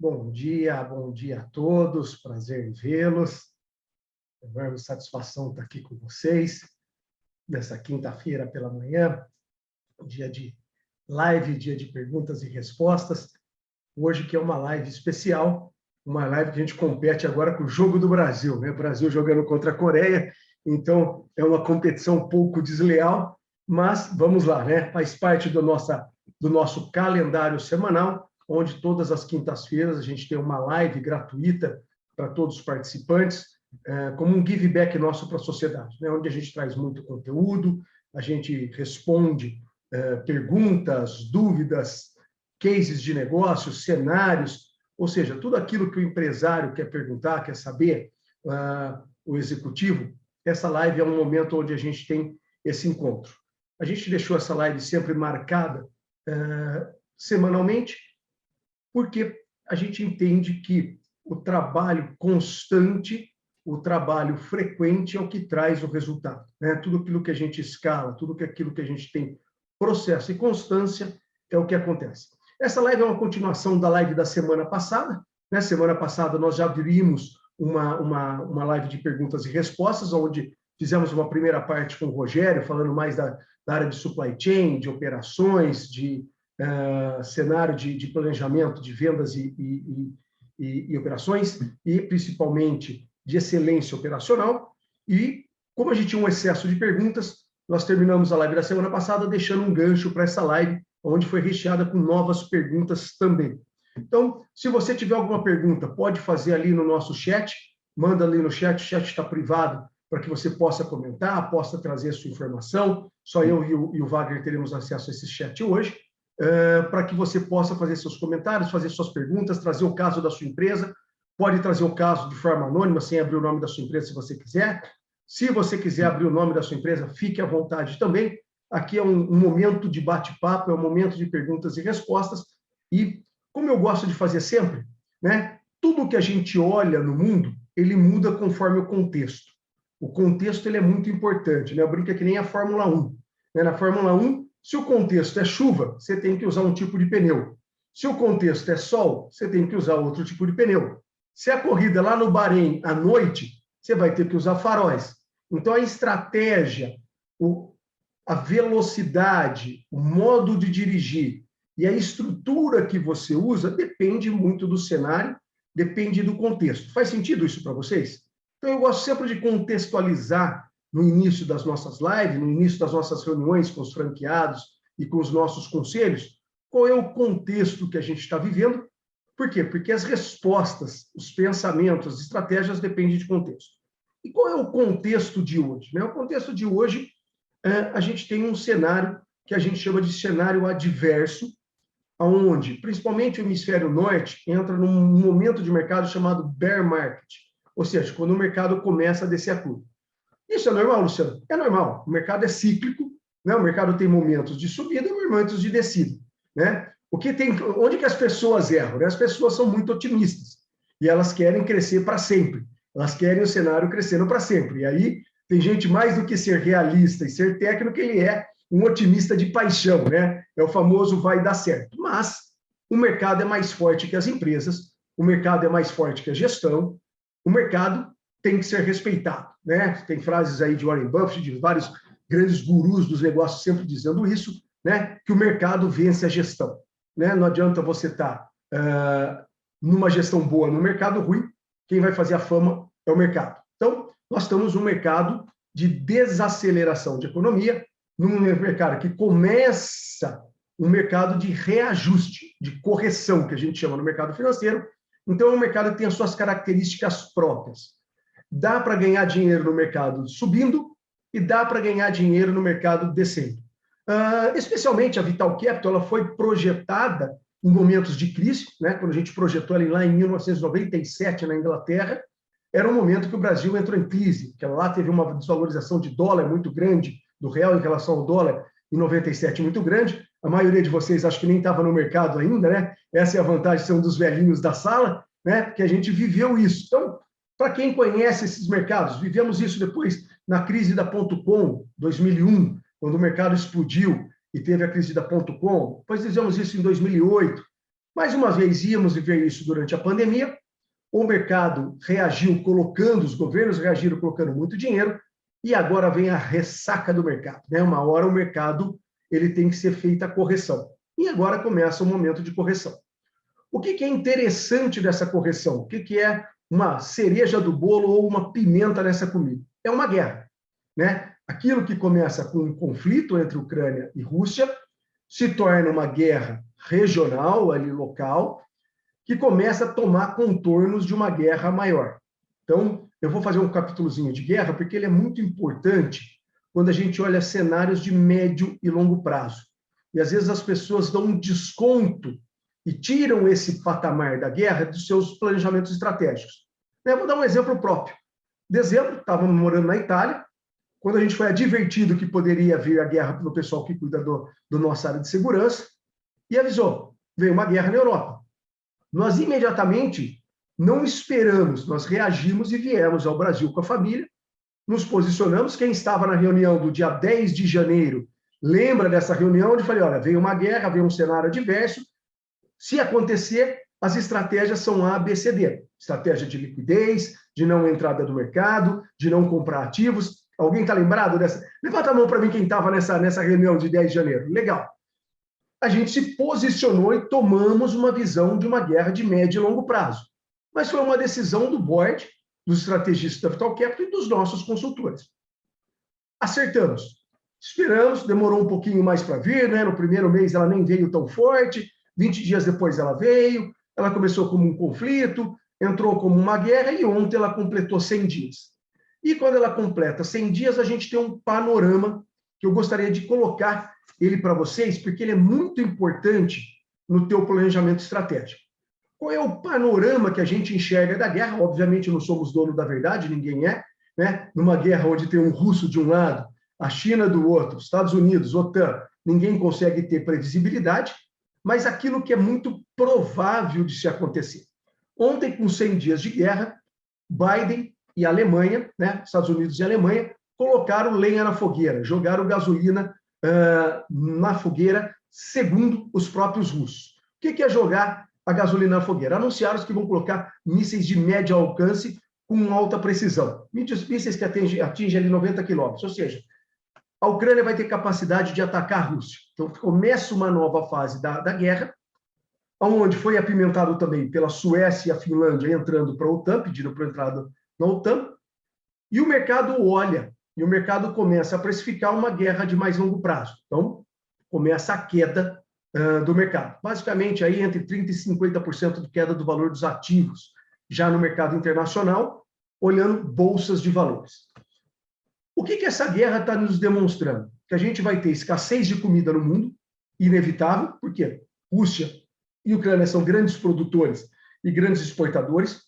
Bom dia a todos, prazer em vê-los. É uma enorme satisfação estar aqui com vocês, nessa quinta-feira pela manhã, dia de live, dia de perguntas e respostas. Hoje que é uma live especial, uma live que a gente compete agora com o Jogo do Brasil, né? O Brasil jogando contra a Coreia, então é uma competição um pouco desleal, mas vamos lá, né? Faz parte do nosso calendário semanal, onde todas as quintas-feiras a gente tem uma live gratuita para todos os participantes, como um give back nosso para a sociedade, né? Onde a gente traz muito conteúdo, a gente responde perguntas, dúvidas, cases de negócios, cenários, ou seja, tudo aquilo que o empresário quer perguntar, quer saber, o executivo. Essa live é um momento onde a gente tem esse encontro. A gente deixou essa live sempre marcada semanalmente, porque a gente entende que o trabalho constante, o trabalho frequente é o que traz o resultado, né? Tudo aquilo que a gente escala, tudo aquilo que a gente tem processo e constância é o que acontece. Essa live é uma continuação da live da semana passada, né? Semana passada nós já vimos uma live de perguntas e respostas, onde fizemos uma primeira parte com o Rogério, falando mais da área de supply chain, de operações, de cenário de planejamento de vendas e operações, e principalmente de excelência operacional. E, como a gente tinha um excesso de perguntas, nós terminamos a live da semana passada deixando um gancho para essa live, onde foi recheada com novas perguntas também. Então, se você tiver alguma pergunta, pode fazer ali no nosso chat, manda ali no chat, o chat está privado, para que você possa comentar, possa trazer a sua informação. Só eu e o Wagner teremos acesso a esse chat hoje, para que você possa fazer seus comentários, fazer suas perguntas, trazer o caso da sua empresa. Pode trazer o caso de forma anônima, sem abrir o nome da sua empresa, se você quiser. Se você quiser abrir o nome da sua empresa, fique à vontade também. Aqui é um momento de bate-papo, é um momento de perguntas e respostas. E, como eu gosto de fazer sempre, né, tudo que a gente olha no mundo, ele muda conforme o contexto. O contexto ele é muito importante, né? Eu brinco que nem a Fórmula 1. Né? Na Fórmula 1, se o contexto é chuva, você tem que usar um tipo de pneu. Se o contexto é sol, você tem que usar outro tipo de pneu. Se a corrida é lá no Bahrein à noite, você vai ter que usar faróis. Então, a estratégia, a velocidade, o modo de dirigir e a estrutura que você usa depende muito do cenário, depende do contexto. Faz sentido isso para vocês? Então, eu gosto sempre de contextualizar no início das nossas lives, no início das nossas reuniões com os franqueados e com os nossos conselhos, qual é o contexto que a gente está vivendo. Por quê? Porque as respostas, os pensamentos, as estratégias dependem de contexto. E qual é o contexto de hoje? O contexto de hoje, a gente tem um cenário que a gente chama de cenário adverso, onde, principalmente o hemisfério norte, entra num momento de mercado chamado bear market, ou seja, quando o mercado começa a descer a curva. Isso é normal, Luciano? É normal. O mercado é cíclico, né? O mercado tem momentos de subida e momentos de descida, né? Onde que as pessoas erram? Né? As pessoas são muito otimistas e elas querem crescer para sempre. Elas querem o cenário crescendo para sempre. E aí tem gente, mais do que ser realista e ser técnico, ele é um otimista de paixão, né? É o famoso vai dar certo. Mas o mercado é mais forte que as empresas, o mercado é mais forte que a gestão, o mercado tem que ser respeitado, né? Tem frases aí de Warren Buffett, de vários grandes gurus dos negócios sempre dizendo isso, né? Que o mercado vence a gestão, né? Não adianta você estar numa gestão boa no mercado ruim, quem vai fazer a fama é o mercado. Então, nós estamos num mercado de desaceleração de economia, num mercado que começa um mercado de reajuste, de correção, que a gente chama no mercado financeiro. Então, é um mercado que tem as suas características próprias. Dá para ganhar dinheiro no mercado subindo e dá para ganhar dinheiro no mercado descendo. Especialmente a Vital Capital, ela foi projetada em momentos de crise, né? Quando a gente projetou ela lá em 1997 na Inglaterra, era um momento que o Brasil entrou em crise, porque lá teve uma desvalorização de dólar muito grande, do real em relação ao dólar, em 97 muito grande. A maioria de vocês acho que nem estava no mercado ainda, né? Essa é a vantagem de ser um dos velhinhos da sala, né? Porque a gente viveu isso. Então, para quem conhece esses mercados, vivemos isso depois na crise da .com, 2001, quando o mercado explodiu e teve a crise da .com. Depois vivemos isso em 2008, Mais uma vez, íamos viver isso durante a pandemia, o mercado reagiu colocando, os governos reagiram colocando muito dinheiro, e agora vem a ressaca do mercado, né? Uma hora o mercado ele tem que ser feita a correção. E agora começa o momento de correção. O que é interessante dessa correção? O que é uma cereja do bolo ou uma pimenta nessa comida? É uma guerra, né? Aquilo que começa com um conflito entre Ucrânia e Rússia se torna uma guerra regional, ali local, que começa a tomar contornos de uma guerra maior. Então, eu vou fazer um capítulozinho de guerra, porque ele é muito importante quando a gente olha cenários de médio e longo prazo. E às vezes as pessoas dão um desconto e tiram esse patamar da guerra dos seus planejamentos estratégicos. Eu vou dar um exemplo próprio. Dezembro, estávamos morando na Itália, quando a gente foi advertido que poderia vir a guerra pelo pessoal que cuida do nossa área de segurança, e avisou, veio uma guerra na Europa. Nós imediatamente não esperamos, nós reagimos e viemos ao Brasil com a família, nos posicionamos. Quem estava na reunião do dia 10 de janeiro lembra dessa reunião, onde falei, olha, veio uma guerra, veio um cenário adverso, se acontecer, as estratégias são A, B, C, D. Estratégia de liquidez, de não entrada do mercado, de não comprar ativos. Alguém está lembrado dessa? Levanta a mão para mim quem estava nessa reunião de 10 de janeiro. Legal. A gente se posicionou e tomamos uma visão de uma guerra de médio e longo prazo. Mas foi uma decisão do board, dos estrategistas da Vital Capital e dos nossos consultores. Acertamos. Esperamos, demorou um pouquinho mais para vir, né? No primeiro mês ela nem veio tão forte, 20 dias depois ela veio, ela começou como um conflito, entrou como uma guerra e ontem ela completou 100 dias. E quando ela completa 100 dias, a gente tem um panorama que eu gostaria de colocar ele para vocês, porque ele é muito importante no teu planejamento estratégico. Qual é o panorama que a gente enxerga da guerra? Obviamente não somos dono da verdade, ninguém é, né? Numa guerra onde tem um russo de um lado, a China do outro, Estados Unidos, OTAN, ninguém consegue ter previsibilidade, mas aquilo que é muito provável de se acontecer. Ontem, com 100 dias de guerra, Biden e a Alemanha, né, Estados Unidos e Alemanha, colocaram lenha na fogueira, jogaram gasolina na fogueira, segundo os próprios russos. O que é jogar a gasolina na fogueira? Anunciaram que vão colocar mísseis de médio alcance com alta precisão. Mísseis que atingem ali 90 quilômetros, ou seja, a Ucrânia vai ter capacidade de atacar a Rússia. Então, começa uma nova fase da guerra, onde foi apimentado também pela Suécia e a Finlândia entrando para a OTAN, pedindo para entrada na OTAN, e o mercado olha, e o mercado começa a precificar uma guerra de mais longo prazo. Então, começa a queda do mercado. Basicamente, aí entre 30% e 50% de queda do valor dos ativos, já no mercado internacional, olhando bolsas de valores. O que essa guerra está nos demonstrando? Que a gente vai ter escassez de comida no mundo, inevitável, porque Rússia e Ucrânia são grandes produtores e grandes exportadores.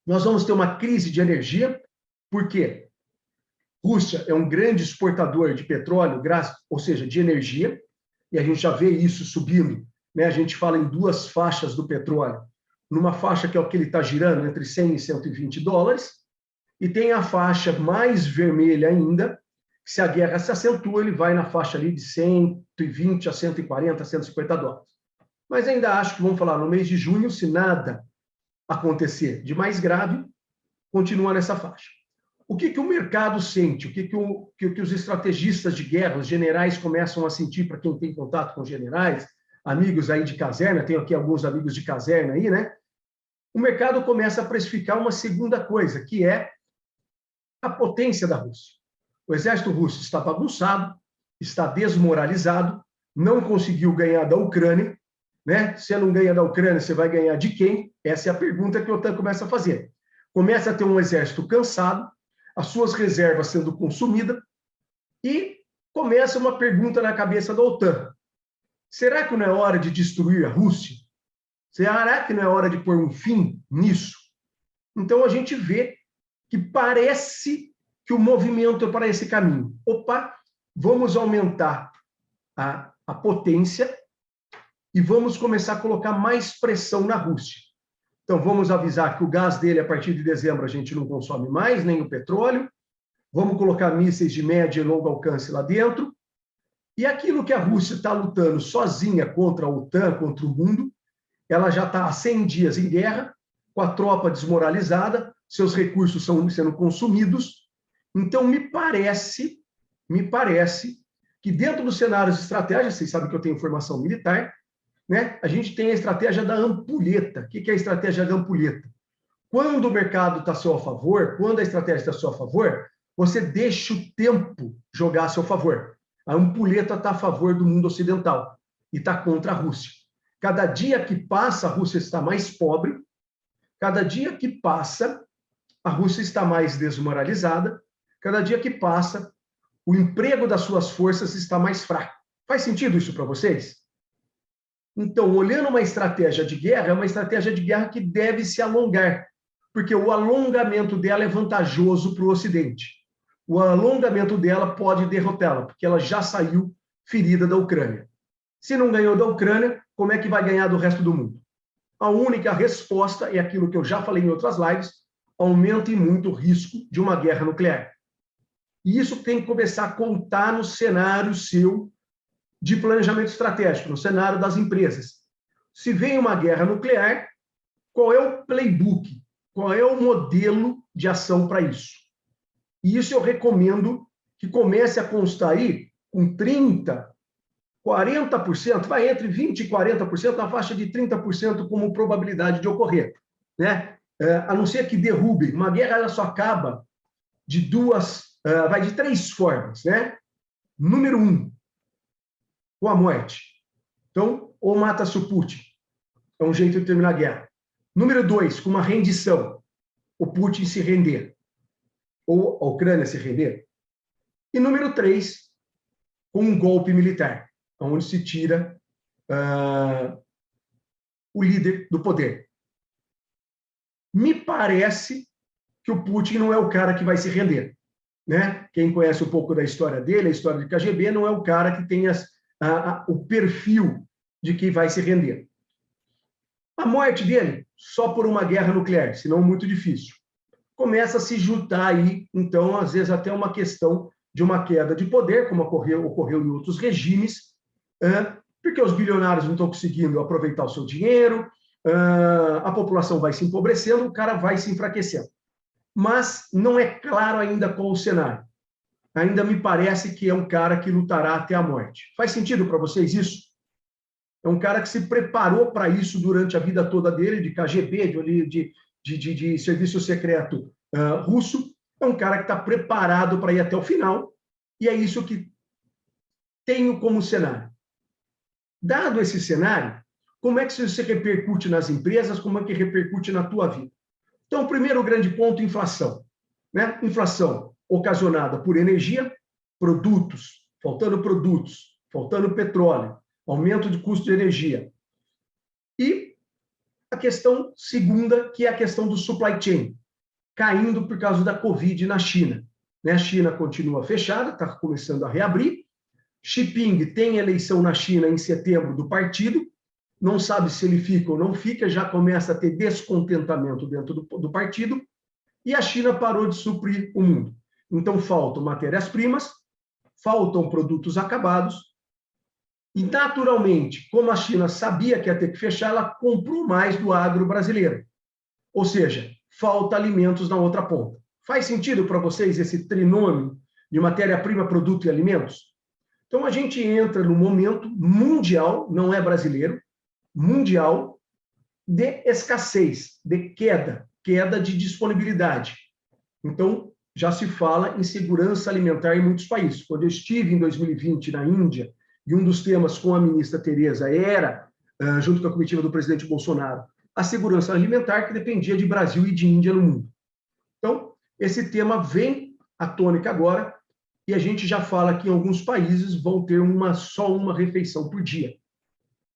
Nós vamos ter uma crise de energia, porque Rússia é um grande exportador de petróleo, ou seja, de energia, e a gente já vê isso subindo, né? A gente fala em duas faixas do petróleo, numa faixa que é o que ele está girando, entre 100 e 120 dólares, e tem a faixa mais vermelha ainda, que se a guerra se acentua, ele vai na faixa ali de 120 a 140, 150 dólares. Mas ainda acho que vamos falar no mês de junho, se nada acontecer de mais grave, continua nessa faixa. O que o mercado sente? O que os estrategistas de guerra, os generais começam a sentir, para quem tem contato com generais, amigos aí de caserna, tenho aqui alguns amigos de caserna aí, né? O mercado começa a precificar uma segunda coisa, que é a potência da Rússia. O exército russo está bagunçado, está desmoralizado, não conseguiu ganhar da Ucrânia, né? Se não ganha da Ucrânia, você vai ganhar de quem? Essa é a pergunta que a OTAN começa a fazer. Começa a ter um exército cansado, as suas reservas sendo consumidas, e começa uma pergunta na cabeça da OTAN. Será que não é hora de destruir a Rússia? Será que não é hora de pôr um fim nisso? Então, a gente vê que parece que o movimento é para esse caminho. Opa, vamos aumentar a potência e vamos começar a colocar mais pressão na Rússia. Então, vamos avisar que o gás dele, a partir de dezembro, a gente não consome mais, nem o petróleo. Vamos colocar mísseis de médio e longo alcance lá dentro. E aquilo que a Rússia está lutando sozinha contra a OTAN, contra o mundo, ela já está há 100 dias em guerra, com a tropa desmoralizada, seus recursos estão sendo consumidos. Então, me parece que dentro dos cenários de estratégia, vocês sabem que eu tenho formação militar, né? A gente tem a estratégia da ampulheta. O que é a estratégia da ampulheta? Quando o mercado está a seu favor, quando a estratégia está a seu favor, você deixa o tempo jogar a seu favor. A ampulheta está a favor do mundo ocidental e está contra a Rússia. Cada dia que passa, a Rússia está mais pobre. Cada dia que passa, a Rússia está mais desmoralizada. Cada dia que passa, o emprego das suas forças está mais fraco. Faz sentido isso para vocês? Então, olhando uma estratégia de guerra, é uma estratégia de guerra que deve se alongar, porque o alongamento dela é vantajoso para o Ocidente. O alongamento dela pode derrotá-la, porque ela já saiu ferida da Ucrânia. Se não ganhou da Ucrânia, como é que vai ganhar do resto do mundo? A única resposta é aquilo que eu já falei em outras lives: aumenta e muito o risco de uma guerra nuclear. E isso tem que começar a contar no cenário seu de planejamento estratégico, no cenário das empresas. Se vem uma guerra nuclear, qual é o playbook? Qual é o modelo de ação para isso? E isso eu recomendo que comece a constar aí com 30%, 40%, vai entre 20% e 40%, na faixa de 30% como probabilidade de ocorrer, né? A não ser que derrube. Uma guerra ela só acaba de vai de 3 formas, né? Número 1, com a morte. Então, ou mata-se o Putin, é um jeito de terminar a guerra. Número 2, com uma rendição, o Putin se render, ou a Ucrânia se render. E número 3, com um golpe militar, onde se tira o líder do poder. Me parece que o Putin não é o cara que vai se render, né? Quem conhece um pouco da história dele, a história de KGB, não é o cara que tem o perfil de que vai se render. A morte dele, só por uma guerra nuclear, senão muito difícil. Começa a se juntar aí, então, às vezes até uma questão de uma queda de poder, como ocorreu em outros regimes, porque os bilionários não estão conseguindo aproveitar o seu dinheiro, a população vai se empobrecendo, o cara vai se enfraquecendo. Mas não é claro ainda qual o cenário. Ainda me parece que é um cara que lutará até a morte. Faz sentido para vocês isso? É um cara que se preparou para isso durante a vida toda dele, de KGB, de serviço secreto russo. É um cara que está preparado para ir até o final, e é isso que tenho como cenário. Dado esse cenário, como é que isso se repercute nas empresas, como é que repercute na tua vida? Então, o primeiro grande ponto, inflação, né? Inflação ocasionada por energia, faltando petróleo, aumento de custo de energia. E a questão segunda, que é a questão do supply chain, caindo por causa da Covid na China. A China continua fechada, está começando a reabrir. Xi Jinping tem eleição na China em setembro do partido, não sabe se ele fica ou não fica, já começa a ter descontentamento dentro do partido, e a China parou de suprir o mundo. Então, faltam matérias-primas, faltam produtos acabados, e, naturalmente, como a China sabia que ia ter que fechar, ela comprou mais do agro brasileiro. Ou seja, falta alimentos na outra ponta. Faz sentido para vocês esse trinômio de matéria-prima, produto e alimentos? Então, a gente entra no momento mundial, não é brasileiro, mundial, de escassez, de queda de disponibilidade. Então, já se fala em segurança alimentar em muitos países. Quando eu estive em 2020 na Índia, e um dos temas com a ministra Tereza era, junto com a comitiva do presidente Bolsonaro, a segurança alimentar, que dependia de Brasil e de Índia no mundo. Então, esse tema vem à tônica agora, e a gente já fala que em alguns países vão ter só uma refeição por dia.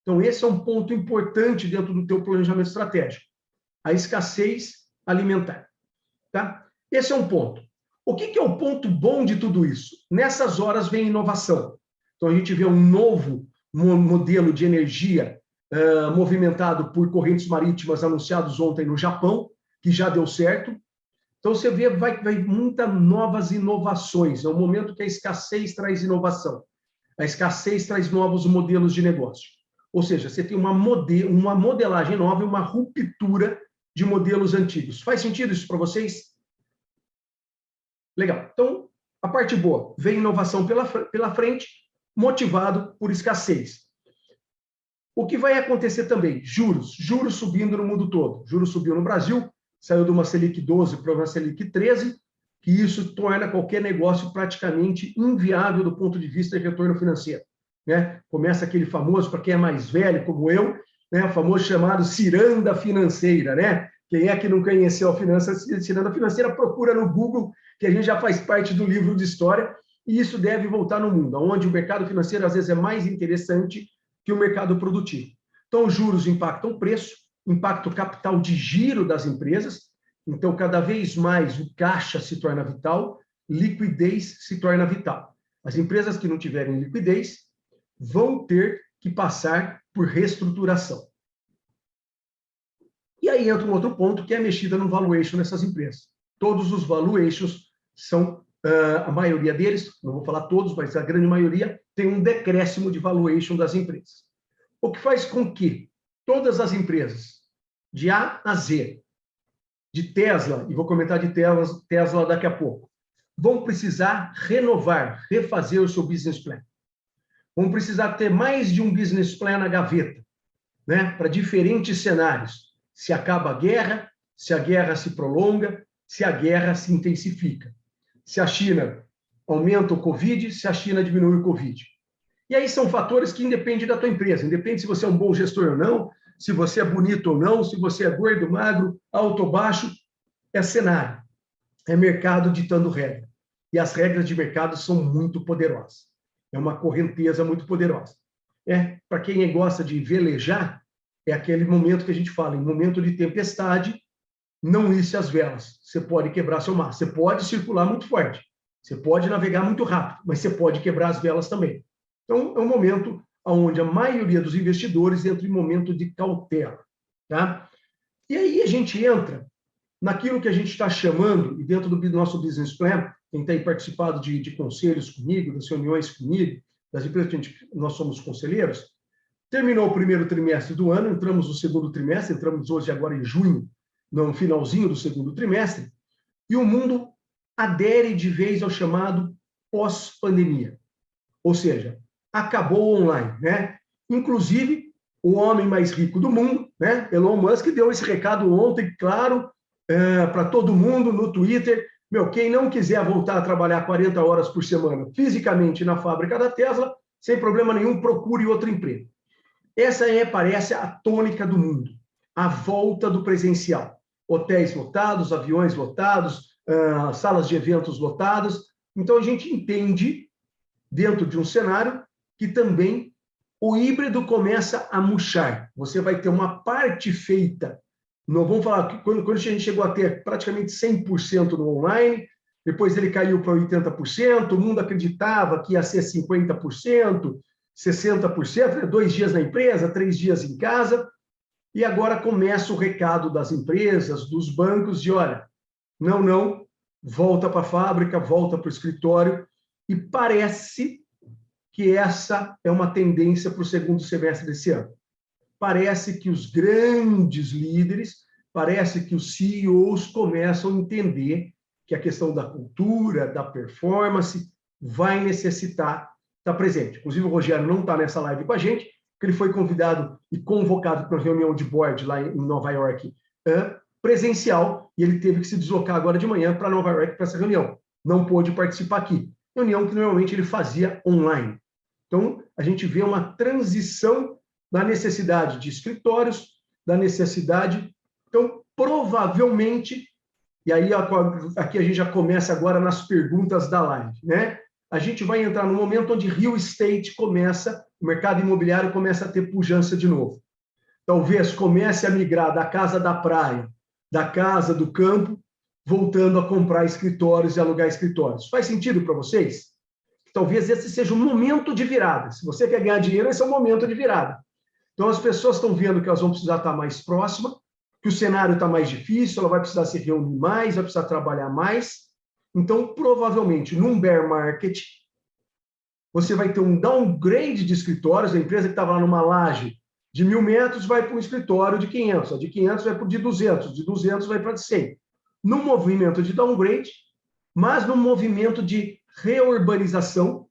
Então, esse é um ponto importante dentro do teu planejamento estratégico, a escassez alimentar. Tá? Esse é um ponto. O que é o ponto bom de tudo isso? Nessas horas vem inovação. Então, a gente vê um novo modelo de energia movimentado por correntes marítimas anunciados ontem no Japão, que já deu certo. Então, você vê, vai muitas novas inovações. É um momento que a escassez traz inovação. A escassez traz novos modelos de negócio. Ou seja, você tem uma modelagem nova e uma ruptura de modelos antigos. Faz sentido isso para vocês? Legal. Então, a parte boa, vem inovação pela frente, motivado por escassez. O que vai acontecer também? Juros subindo no mundo todo. Juros subiu no Brasil, saiu de uma Selic 12 para uma Selic 13, que isso torna qualquer negócio praticamente inviável do ponto de vista de retorno financeiro. Né? Começa aquele famoso, para quem é mais velho, como eu, né? O famoso chamado ciranda financeira. Né? Quem é que não conheceu a ciranda financeira, procura no Google, que a gente já faz parte do livro de história, e isso deve voltar no mundo, onde o mercado financeiro às vezes é mais interessante que o mercado produtivo. Então, os juros impactam o preço, impactam o capital de giro das empresas, então, cada vez mais o caixa se torna vital, liquidez se torna vital. As empresas que não tiverem liquidez vão ter que passar por reestruturação. E aí entra um outro ponto, que é a mexida no valuation nessas empresas. Todos os valuations são, a maioria deles, não vou falar todos, mas a grande maioria, tem um decréscimo de valuation das empresas. O que faz com que todas as empresas, de A a Z, de Tesla, e vou comentar de Tesla daqui a pouco, vão precisar renovar, refazer o seu business plan. Vão precisar ter mais de um business plan na gaveta, né, para diferentes cenários. Se acaba a guerra, se a guerra se prolonga, se a guerra se intensifica. Se a China aumenta o Covid, se a China diminui o Covid. E aí são fatores que independem da tua empresa, independe se você é um bom gestor ou não, se você é bonito ou não, se você é gordo, magro, alto ou baixo, é cenário, é mercado ditando regra. E as regras de mercado são muito poderosas. É uma correnteza muito poderosa. Para quem gosta de velejar, é aquele momento que a gente fala, em momento de tempestade, não isse as velas. Você pode quebrar seu mar, você pode circular muito forte, você pode navegar muito rápido, mas você pode quebrar as velas também. Então, é um momento onde a maioria dos investidores entra em momento de cautela. Tá? E aí a gente entra naquilo que a gente está chamando, e dentro do nosso business plan, quem tem participado de conselhos comigo, das reuniões comigo, das empresas que nós somos conselheiros, terminou o primeiro trimestre do ano, entramos no segundo trimestre, entramos hoje agora em junho, no finalzinho do segundo trimestre, e o mundo adere de vez ao chamado pós-pandemia. Ou seja, acabou o online, né? Inclusive, o homem mais rico do mundo, né? Elon Musk, deu esse recado ontem, claro, para todo mundo no Twitter. Quem não quiser voltar a trabalhar 40 horas por semana fisicamente na fábrica da Tesla, sem problema nenhum, procure outro emprego. Essa parece a tônica do mundo, a volta do presencial. Hotéis lotados, aviões lotados, salas de eventos lotadas. Então, a gente entende, dentro de um cenário, que também o híbrido começa a murchar. Você vai ter uma parte feita. Não vamos falar que quando a gente chegou a ter praticamente 100% no online, depois ele caiu para 80%, o mundo acreditava que ia ser 50%, 60%, 2 dias na empresa, 3 dias em casa, e agora começa o recado das empresas, dos bancos, de olha, não, volta para a fábrica, volta para o escritório, e parece que essa é uma tendência para o segundo semestre desse ano. Parece que os grandes líderes, parece que os CEOs começam a entender que a questão da cultura, da performance, vai necessitar estar presente. Inclusive, o Rogério não está nessa live com a gente, porque ele foi convidado e convocado para uma reunião de board lá em Nova York, presencial, e ele teve que se deslocar agora de manhã para Nova York para essa reunião. Não pôde participar aqui. Reunião que normalmente ele fazia online. Então, a gente vê uma transição da necessidade de escritórios, da necessidade... Então, provavelmente, e aí aqui a gente já começa agora nas perguntas da live, né? A gente vai entrar no momento onde real estate começa, o mercado imobiliário começa a ter pujança de novo. Talvez comece a migrar da casa da praia, da casa do campo, voltando a comprar escritórios e alugar escritórios. Faz sentido para vocês? Talvez esse seja um momento de virada. Se você quer ganhar dinheiro, esse é o momento de virada. Então, as pessoas estão vendo que elas vão precisar estar mais próximas, que o cenário está mais difícil, ela vai precisar se reunir mais, vai precisar trabalhar mais. Então, provavelmente, num bear market, você vai ter um downgrade de escritórios, a empresa que estava lá numa laje De 1.000 metros vai para um escritório de 500, de 500 vai para o de 200, de 200 vai para 100. Num movimento de downgrade, mas num movimento de reurbanização,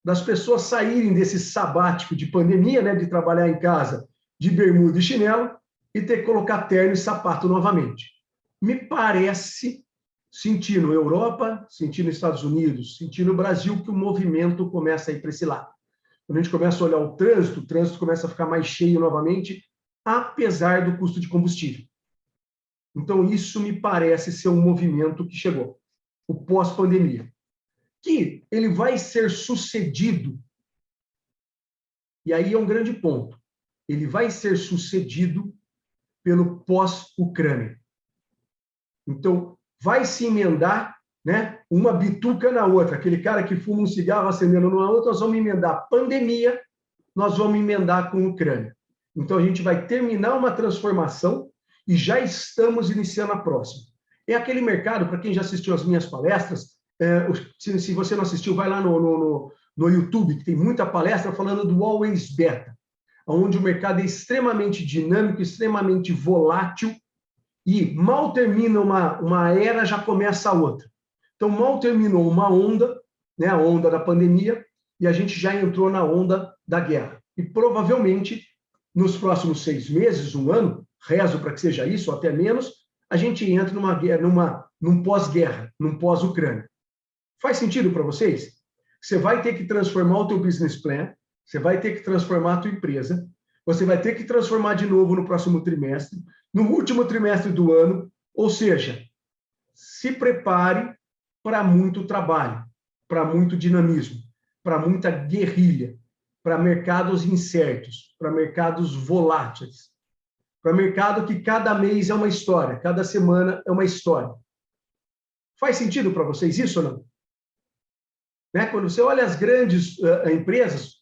das pessoas saírem desse sabático de pandemia, né, de trabalhar em casa de bermuda e chinelo, e ter que colocar terno e sapato novamente. Me parece, sentindo Europa, sentindo Estados Unidos, sentindo Brasil, que o movimento começa a ir para esse lado. Quando a gente começa a olhar o trânsito começa a ficar mais cheio novamente, apesar do custo de combustível. Então, isso me parece ser um movimento que chegou, o pós-pandemia, que ele vai ser sucedido, e aí é um grande ponto, ele vai ser sucedido pelo pós-Ucrânia. Então, vai se emendar, né, uma bituca na outra. Aquele cara que fuma um cigarro acendendo numa outra, nós vamos emendar pandemia, nós vamos emendar com Ucrânia. Então, a gente vai terminar uma transformação e já estamos iniciando a próxima. É aquele mercado, para quem já assistiu às minhas palestras, se você não assistiu, vai lá no YouTube, que tem muita palestra falando do Always Beta, onde o mercado é extremamente dinâmico, extremamente volátil, e mal termina uma era, já começa a outra. Então, mal terminou uma onda, né, a onda da pandemia, e a gente já entrou na onda da guerra. E provavelmente, nos próximos 6 meses, um ano, rezo para que seja isso, ou até menos, a gente entra num pós-guerra, num pós-Ucrânia. Faz sentido para vocês? Você vai ter que transformar o teu business plan, você vai ter que transformar a tua empresa, você vai ter que transformar de novo no próximo trimestre, no último trimestre do ano, ou seja, se prepare para muito trabalho, para muito dinamismo, para muita guerrilha, para mercados incertos, para mercados voláteis, para mercado que cada mês é uma história, cada semana é uma história. Faz sentido para vocês isso ou não? Né? Quando você olha as grandes empresas,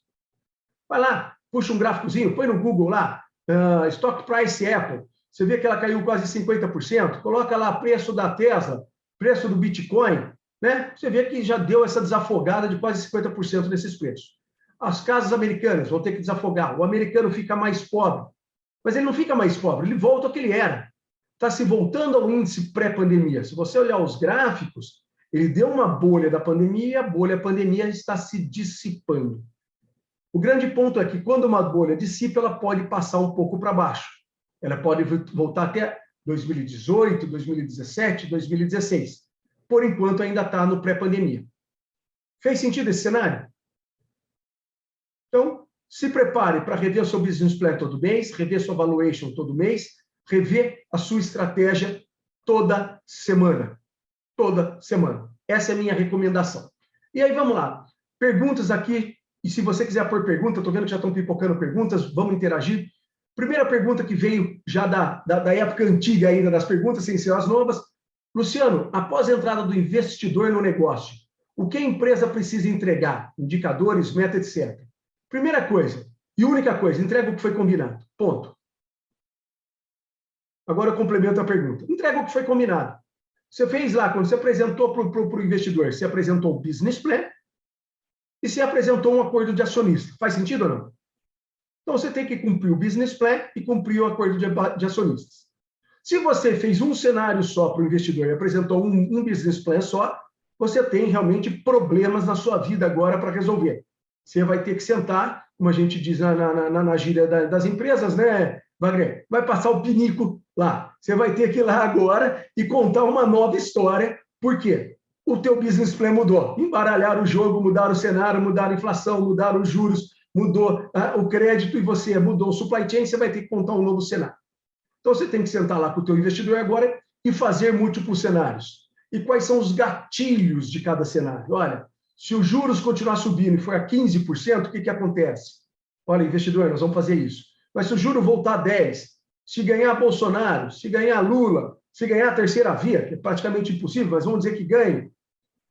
vai lá, puxa um gráficozinho, põe no Google lá, Stock Price Apple, você vê que ela caiu quase 50%, coloca lá preço da Tesla, preço do Bitcoin, né? Você vê que já deu essa desafogada de quase 50% nesses preços. As casas americanas vão ter que desafogar, o americano fica mais pobre, mas ele não fica mais pobre, ele volta ao que ele era. Está se voltando ao índice pré-pandemia. Se você olhar os gráficos, ele deu uma bolha da pandemia, a bolha da pandemia está se dissipando. O grande ponto é que quando uma bolha dissipa, ela pode passar um pouco para baixo. Ela pode voltar até 2018, 2017, 2016. Por enquanto, ainda está no pré-pandemia. Fez sentido esse cenário? Então, se prepare para rever o seu business plan todo mês, rever sua valuation todo mês, rever a sua estratégia toda semana. Toda semana. Essa é a minha recomendação. E aí, vamos lá. Perguntas aqui. E se você quiser pôr pergunta, estou vendo que já estão pipocando perguntas, vamos interagir. Primeira pergunta que veio já da época antiga ainda, das perguntas sem ser as novas. Luciano, após a entrada do investidor no negócio, o que a empresa precisa entregar? Indicadores, meta, etc. Primeira coisa, e única coisa, entrega o que foi combinado. Ponto. Agora eu complemento a pergunta. Entrega o que foi combinado. Você fez lá, quando você apresentou para o investidor, você apresentou o business plan, e se apresentou um acordo de acionista. Faz sentido ou não? Então, você tem que cumprir o business plan e cumprir o acordo de acionistas. Se você fez um cenário só para o investidor e apresentou um business plan só, você tem realmente problemas na sua vida agora para resolver. Você vai ter que sentar, como a gente diz na gíria das empresas, né, Wagner? Vai passar o pinico lá. Você vai ter que ir lá agora e contar uma nova história. Por quê? O teu business plan mudou. Embaralharam o jogo, mudaram o cenário, mudaram a inflação, mudaram os juros, mudou o crédito e você mudou o supply chain, você vai ter que contar um novo cenário. Então, você tem que sentar lá com o teu investidor agora e fazer múltiplos cenários. E quais são os gatilhos de cada cenário? Olha, se os juros continuar subindo e for a 15%, o que acontece? Olha, investidor, nós vamos fazer isso. Mas se o juro voltar a 10%, se ganhar Bolsonaro, se ganhar Lula, se ganhar a terceira via, que é praticamente impossível, mas vamos dizer que ganhe,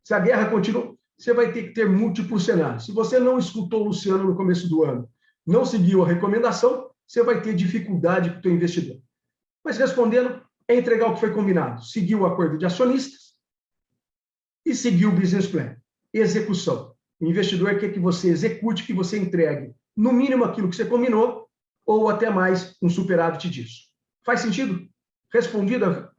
se a guerra continua, você vai ter que ter múltiplos cenários. Se você não escutou o Luciano no começo do ano, não seguiu a recomendação, você vai ter dificuldade com o teu investidor. Mas respondendo, é entregar o que foi combinado. Seguir o acordo de acionistas e seguir o business plan. Execução. O investidor quer que você execute, que você entregue, no mínimo, aquilo que você combinou, ou até mais um superávit disso. Faz sentido? Respondida?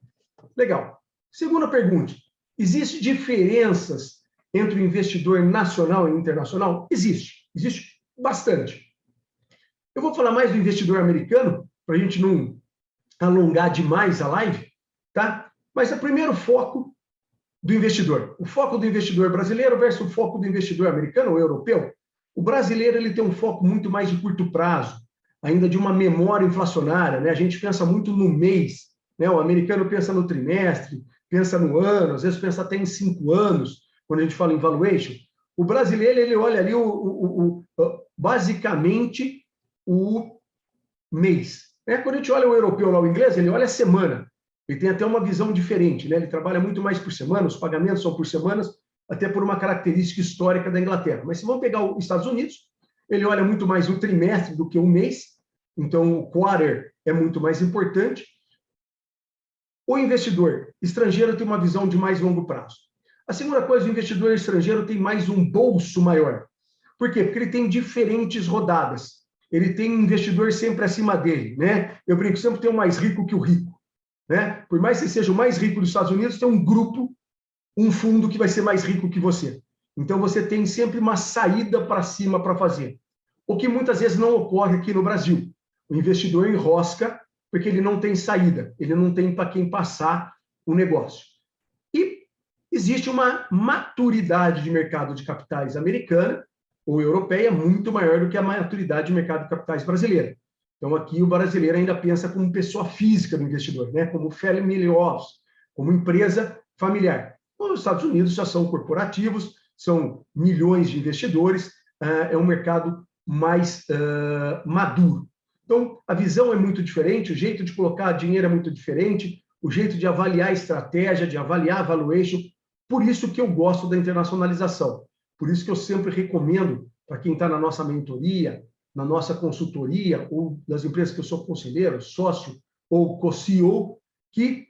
Legal. Segunda pergunta. Existem diferenças entre o investidor nacional e internacional? Existe. Existe bastante. Eu vou falar mais do investidor americano, para a gente não alongar demais a live, tá? Mas é o primeiro foco do investidor. O foco do investidor brasileiro versus o foco do investidor americano ou europeu. O brasileiro ele tem um foco muito mais de curto prazo, ainda de uma memória inflacionária, né? A gente pensa muito no mês, né? O americano pensa no trimestre, pensa no ano, às vezes pensa até em 5 anos, quando a gente fala em valuation. O brasileiro, ele olha ali basicamente o mês. Né? Quando a gente olha o europeu lá, o inglês, ele olha a semana. Ele tem até uma visão diferente, né? Ele trabalha muito mais por semana, os pagamentos são por semanas, até por uma característica histórica da Inglaterra. Mas se vamos pegar os Estados Unidos, ele olha muito mais o trimestre do que o mês, então o quarter é muito mais importante. O investidor estrangeiro tem uma visão de mais longo prazo. A segunda coisa, o investidor estrangeiro tem mais um bolso maior. Por quê? Porque ele tem diferentes rodadas. Ele tem um investidor sempre acima dele, né? Eu brinco, sempre tem o mais rico que o rico, né? Por mais que você seja o mais rico dos Estados Unidos, tem um grupo, um fundo que vai ser mais rico que você. Então, você tem sempre uma saída para cima para fazer. O que muitas vezes não ocorre aqui no Brasil. O investidor enrosca porque ele não tem saída, ele não tem para quem passar o negócio. E existe uma maturidade de mercado de capitais americana ou europeia muito maior do que a maturidade de mercado de capitais brasileira. Então, aqui o brasileiro ainda pensa como pessoa física do investidor, né? Como family office, como empresa familiar. Os Estados Unidos já são corporativos, são milhões de investidores, é um mercado mais maduro. Então, a visão é muito diferente, o jeito de colocar dinheiro é muito diferente, o jeito de avaliar a estratégia, de avaliar a valuation. Por isso que eu gosto da internacionalização. Por isso que eu sempre recomendo, para quem está na nossa mentoria, na nossa consultoria, ou das empresas que eu sou conselheiro, sócio ou co-CEO, que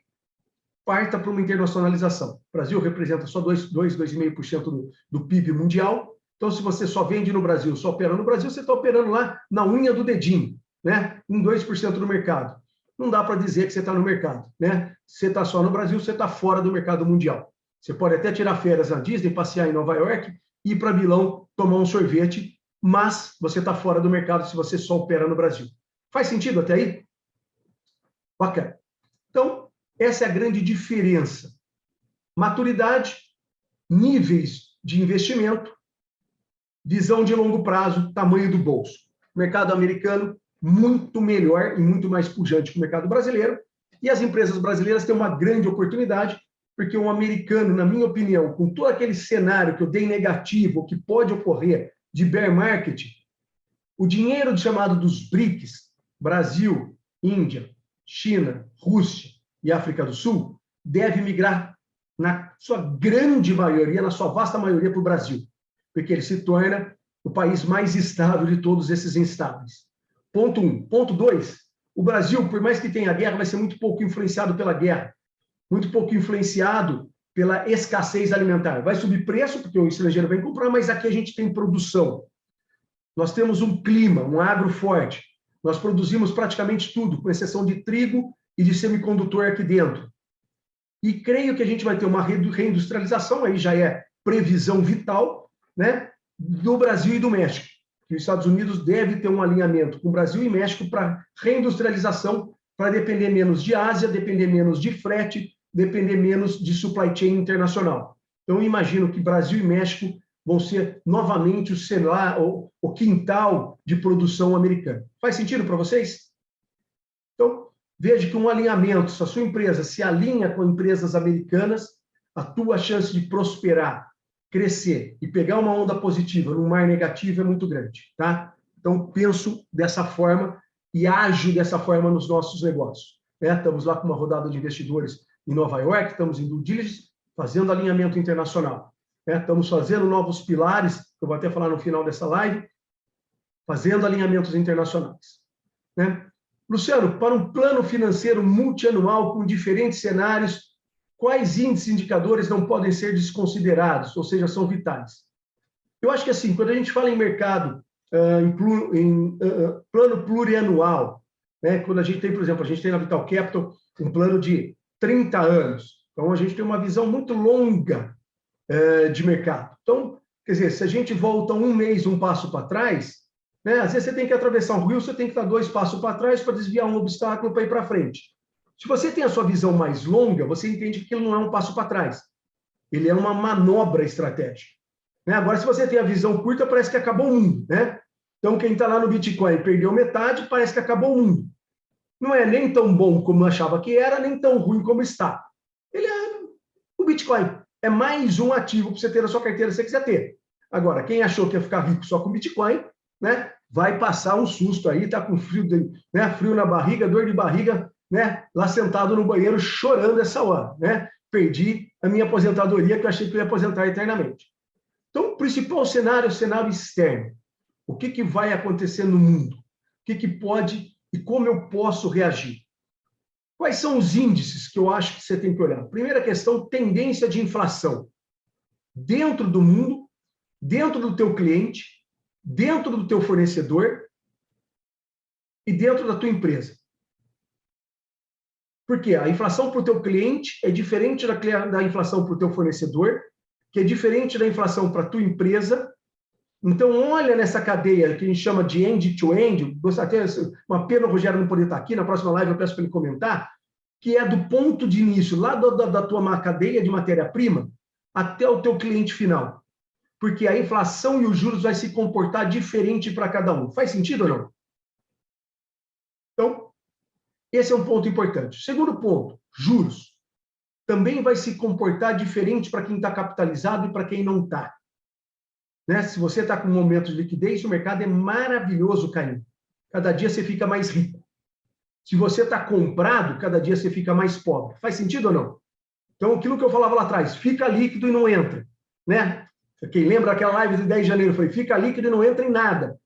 parta para uma internacionalização. O Brasil representa só 2,5% do PIB mundial. Então, se você só vende no Brasil, só opera no Brasil, você está operando lá na unha do dedinho, né? Em 2% do mercado. Não dá para dizer que você está no mercado, né? Você está só no Brasil, você está fora do mercado mundial. Você pode até tirar férias na Disney, passear em Nova York, ir para Milão, tomar um sorvete, mas você está fora do mercado se você só opera no Brasil. Faz sentido até aí? Bacana. Então, essa é a grande diferença. Maturidade, níveis de investimento, visão de longo prazo, tamanho do bolso. O mercado americano, muito melhor e muito mais pujante que o mercado brasileiro. E as empresas brasileiras têm uma grande oportunidade, porque um americano, na minha opinião, com todo aquele cenário que eu dei negativo, que pode ocorrer de bear market, o dinheiro chamado dos BRICS, Brasil, Índia, China, Rússia e África do Sul, deve migrar, na sua grande maioria, na sua vasta maioria, para o Brasil, porque ele se torna o país mais estável de todos esses instáveis. Ponto 1. Ponto 2. O Brasil, por mais que tenha guerra, vai ser muito pouco influenciado pela guerra, muito pouco influenciado pela escassez alimentar. Vai subir preço, porque o estrangeiro vem comprar, mas aqui a gente tem produção. Nós temos um clima, um agro forte. Nós produzimos praticamente tudo, com exceção de trigo e de semicondutor aqui dentro. E creio que a gente vai ter uma reindustrialização, aí já é previsão vital, né, do Brasil e do México. Que os Estados Unidos deve ter um alinhamento com o Brasil e México para reindustrialização, para depender menos de Ásia, depender menos de frete, depender menos de supply chain internacional. Então, eu imagino que Brasil e México vão ser novamente o quintal de produção americana. Faz sentido para vocês? Então, veja que um alinhamento, se a sua empresa se alinha com empresas americanas, a tua chance de prosperar, crescer e pegar uma onda positiva num mar negativo é muito grande, tá? Então, penso dessa forma e ajo dessa forma nos nossos negócios. Estamos lá com uma rodada de investidores em Nova York, estamos em due diligence, fazendo alinhamento internacional. Estamos fazendo novos pilares, que eu vou até falar no final dessa live, fazendo alinhamentos internacionais. Luciano, para um plano financeiro multianual com diferentes cenários, quais índices e indicadores não podem ser desconsiderados, ou seja, são vitais? Eu acho que assim, quando a gente fala em mercado plano plurianual, né? Quando a gente tem, por exemplo, a gente tem na Vital Capital um plano de 30 anos. Então, a gente tem uma visão muito longa de mercado. Então, quer dizer, se a gente volta um mês, um passo para trás, né? Às vezes você tem que atravessar um rio, você tem que dar 2 passos para trás para desviar um obstáculo para ir para frente. Se você tem a sua visão mais longa, você entende que aquilo não é um passo para trás. Ele é uma manobra estratégica. Né? Agora, se você tem a visão curta, parece que acabou o mundo. Né? Então, quem está lá no Bitcoin perdeu metade, parece que acabou o mundo. Não é nem tão bom como eu achava que era, nem tão ruim como está. O Bitcoin é mais um ativo para você ter na sua carteira se você quiser ter. Agora, quem achou que ia ficar rico só com Bitcoin, né, vai passar um susto aí, tá com frio, né, frio na barriga, dor de barriga, né, lá sentado no banheiro chorando essa hora, né? Perdi a minha aposentadoria que eu achei que eu ia aposentar eternamente. Então, o principal cenário é o cenário externo. O que vai acontecer no mundo? O que pode e como eu posso reagir? Quais são os índices que eu acho que você tem que olhar? Primeira questão, tendência de inflação. Dentro do mundo, dentro do teu cliente, dentro do teu fornecedor e dentro da tua empresa. Por quê? A inflação para o teu cliente é diferente da inflação para o teu fornecedor, que é diferente da inflação para a tua empresa. Então, olha nessa cadeia que a gente chama de end-to-end, até uma pena o Rogério não poder estar aqui, na próxima live eu peço para ele comentar, que é do ponto de início, lá da tua cadeia de matéria-prima, até o teu cliente final. Porque a inflação e os juros vai se comportar diferente para cada um. Faz sentido ou não? Então, esse é um ponto importante. Segundo ponto, juros. Também vai se comportar diferente para quem está capitalizado e para quem não está. Né? Se você está com um momento de liquidez, o mercado é maravilhoso caindo. Cada dia você fica mais rico. Se você está comprado, cada dia você fica mais pobre. Faz sentido ou não? Então, aquilo que eu falava lá atrás, fica líquido e não entra. Né? Quem lembra aquela live de 10 de janeiro, foi fica líquido e não entra em nada.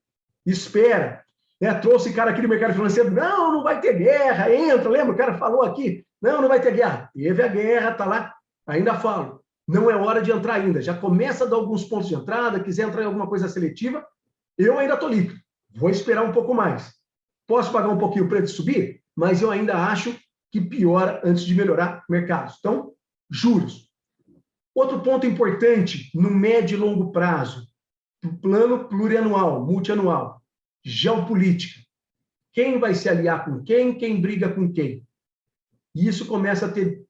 Espera. Né? Trouxe cara aqui do mercado financeiro, não vai ter guerra, entra. Lembra? O cara falou aqui, não vai ter guerra. Teve a guerra, tá lá. Ainda falo. Não é hora de entrar ainda. Já começa a dar alguns pontos de entrada, quiser entrar em alguma coisa seletiva, eu ainda estou líquido. Vou esperar um pouco mais. Posso pagar um pouquinho o preço subir, mas eu ainda acho que piora antes de melhorar mercados. Então, juros. Outro ponto importante no médio e longo prazo, plano plurianual, multianual, geopolítica. Quem vai se aliar com quem briga com quem? E isso começa a ter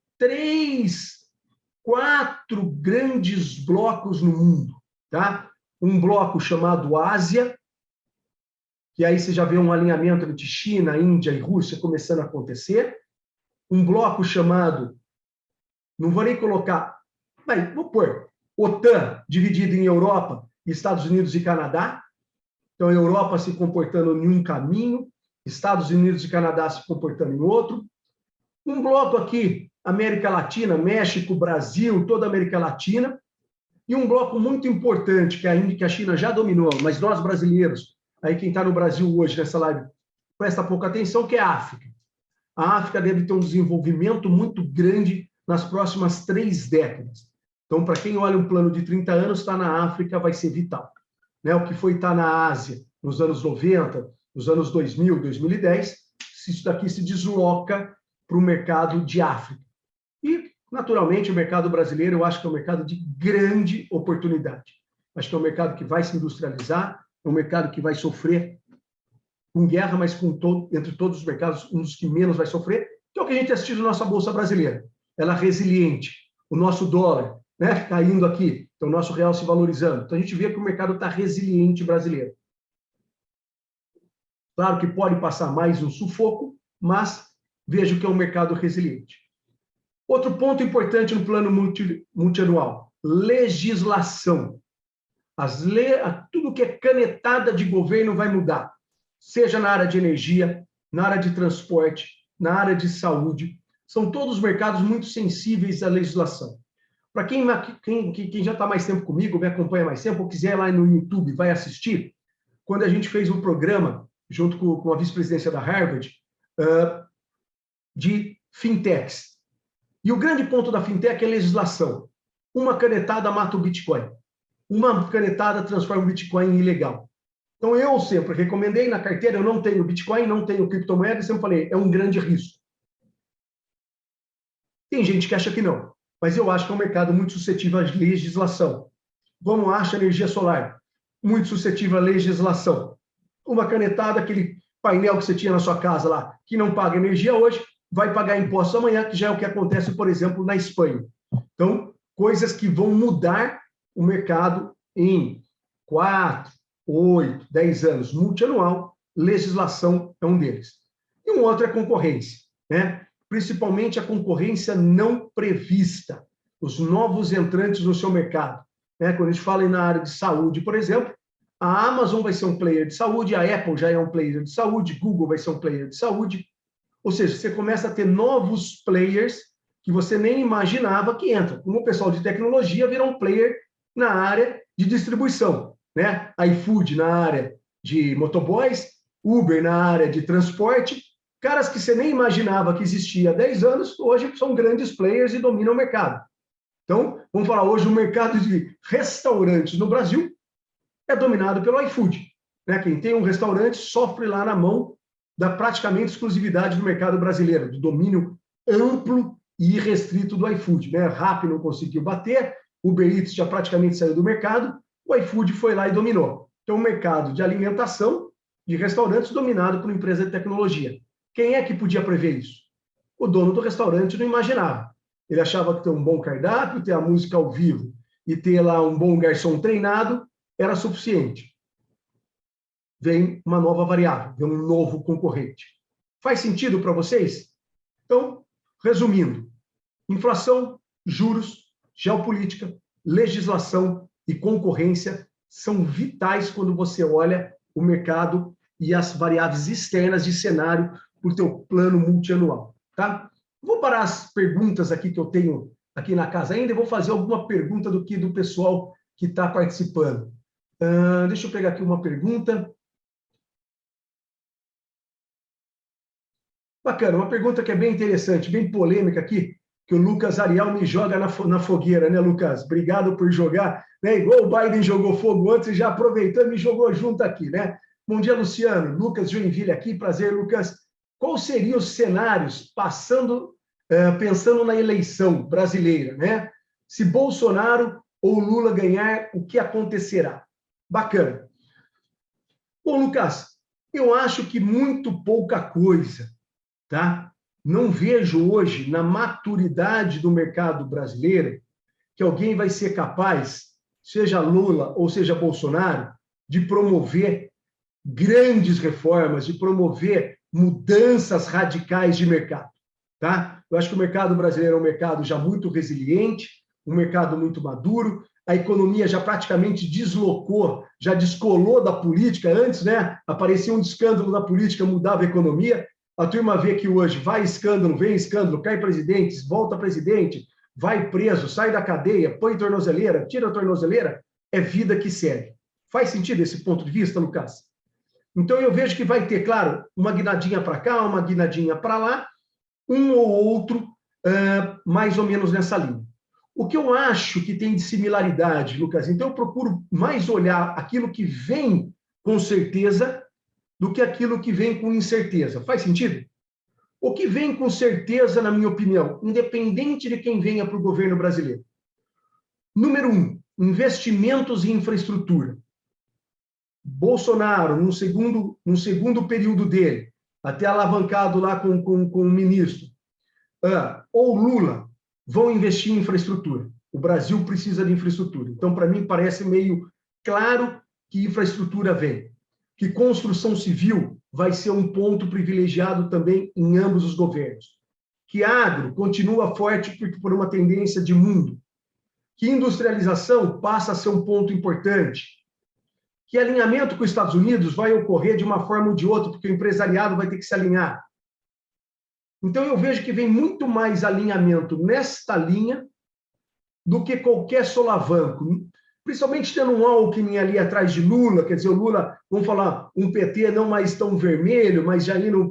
4 grandes blocos no mundo, tá? Um bloco chamado Ásia, que aí você já vê um alinhamento entre China, Índia e Rússia começando a acontecer. Um bloco chamado, não vou nem colocar, mas vou pôr, OTAN, dividido em Europa, Estados Unidos e Canadá. Então, a Europa se comportando em um caminho, Estados Unidos e Canadá se comportando em outro. Um bloco aqui, América Latina, México, Brasil, toda a América Latina. E um bloco muito importante, que a China já dominou, mas nós brasileiros, aí quem está no Brasil hoje nessa live, presta pouca atenção, que é a África. A África deve ter um desenvolvimento muito grande nas próximas 3 décadas. Então, para quem olha um plano de 30 anos, estar na África vai ser vital. Né? O que foi estar na Ásia nos anos 90, nos anos 2000, 2010, isso daqui se desloca para o mercado de África. E, naturalmente, o mercado brasileiro, eu acho que é um mercado de grande oportunidade. Acho que é um mercado que vai se industrializar, é um mercado que vai sofrer com guerra, mas entre todos os mercados, um dos que menos vai sofrer, que é o que a gente assistiu na nossa Bolsa Brasileira. Ela é resiliente. O nosso dólar, né, caindo aqui, então o nosso real se valorizando. Então, a gente vê que o mercado está resiliente brasileiro. Claro que pode passar mais um sufoco, mas vejo que é um mercado resiliente. Outro ponto importante no plano multianual, legislação. Tudo que é canetada de governo vai mudar, seja na área de energia, na área de transporte, na área de saúde. São todos mercados muito sensíveis à legislação. Para quem já está mais tempo comigo, me acompanha mais tempo, ou quiser ir lá no YouTube, vai assistir, quando a gente fez um programa, junto com a vice-presidência da Harvard, de fintechs. E o grande ponto da fintech é a legislação. Uma canetada mata o Bitcoin. Uma canetada transforma o Bitcoin em ilegal. Então, eu sempre recomendei na carteira, eu não tenho Bitcoin, não tenho criptomoeda, e sempre falei, é um grande risco. Tem gente que acha que não, mas eu acho que é um mercado muito suscetível à legislação. Como acha a energia solar? Muito suscetível à legislação. Uma canetada, aquele painel que você tinha na sua casa lá, que não paga energia hoje, vai pagar impostos amanhã, que já é o que acontece, por exemplo, na Espanha. Então, coisas que vão mudar o mercado em 4, 8, 10 anos, multianual, legislação é um deles. E um outro é concorrência, né? Principalmente a concorrência não prevista, os novos entrantes no seu mercado. Né? Quando a gente fala na área de saúde, por exemplo, a Amazon vai ser um player de saúde, a Apple já é um player de saúde, Google vai ser um player de saúde. Ou seja, você começa a ter novos players que você nem imaginava que entram. Como o pessoal de tecnologia virou um player na área de distribuição, né? iFood na área de motoboys, Uber na área de transporte, caras que você nem imaginava que existia há 10 anos, hoje são grandes players e dominam o mercado. Então, vamos falar hoje, o mercado de restaurantes no Brasil é dominado pelo iFood. Né? Quem tem um restaurante sofre lá na mão da praticamente exclusividade do mercado brasileiro, do domínio amplo e irrestrito do iFood. Né? Rappi não conseguiu bater, o Uber Eats já praticamente saiu do mercado, o iFood foi lá e dominou. Então, o mercado de alimentação, de restaurantes, dominado por uma empresa de tecnologia. Quem é que podia prever isso? O dono do restaurante não imaginava. Ele achava que ter um bom cardápio, ter a música ao vivo e ter lá um bom garçom treinado era suficiente. Vem uma nova variável, vem um novo concorrente. Faz sentido para vocês? Então, resumindo, inflação, juros, geopolítica, legislação e concorrência são vitais quando você olha o mercado e as variáveis externas de cenário para o teu plano multianual, tá? Vou parar as perguntas aqui que eu tenho aqui na casa ainda e vou fazer alguma pergunta do pessoal que está participando. Deixa eu pegar aqui uma pergunta. Bacana, uma pergunta que é bem interessante, bem polêmica aqui, que o Lucas Ariel me joga na fogueira, né, Lucas? Obrigado por jogar, né? Igual o Biden jogou fogo antes, já aproveitou e me jogou junto aqui, né? Bom dia, Luciano. Lucas Joinville aqui, prazer, Lucas. Quais seriam os cenários pensando na eleição brasileira, né? Se Bolsonaro ou Lula ganhar, o que acontecerá? Bacana. Bom, Lucas, eu acho que muito pouca coisa, tá? Não vejo hoje, na maturidade do mercado brasileiro, que alguém vai ser capaz, seja Lula ou seja Bolsonaro, de promover grandes reformas, de promover mudanças radicais de mercado, tá? Eu acho que o mercado brasileiro é um mercado já muito resiliente, um mercado muito maduro, a economia já praticamente deslocou, já descolou da política. Antes, né, aparecia um escândalo da política, mudava a economia. A turma vê que hoje vai escândalo, vem escândalo, cai presidente, volta presidente, vai preso, sai da cadeia, põe tornozeleira, tira a tornozeleira, é vida que segue. Faz sentido esse ponto de vista, Lucas? Então, eu vejo que vai ter, claro, uma guinadinha para cá, uma guinadinha para lá, um ou outro mais ou menos nessa linha. O que eu acho que tem de similaridade, Lucas, então eu procuro mais olhar aquilo que vem com certeza do que aquilo que vem com incerteza. Faz sentido? O que vem com certeza, na minha opinião, independente de quem venha para o governo brasileiro. Número 1, investimentos em infraestrutura. Bolsonaro, num segundo período dele, até alavancado lá com o ministro, ou Lula, vão investir em infraestrutura. O Brasil precisa de infraestrutura. Então, para mim, parece meio claro que infraestrutura vem. Que construção civil vai ser um ponto privilegiado também em ambos os governos. Que agro continua forte por uma tendência de mundo. Que industrialização passa a ser um ponto importante. Que alinhamento com os Estados Unidos vai ocorrer de uma forma ou de outra, porque o empresariado vai ter que se alinhar. Então, eu vejo que vem muito mais alinhamento nesta linha do que qualquer solavanco. Principalmente tendo um Alckmin ali atrás de Lula, quer dizer, o Lula, vamos falar, um PT não mais tão vermelho, mas já indo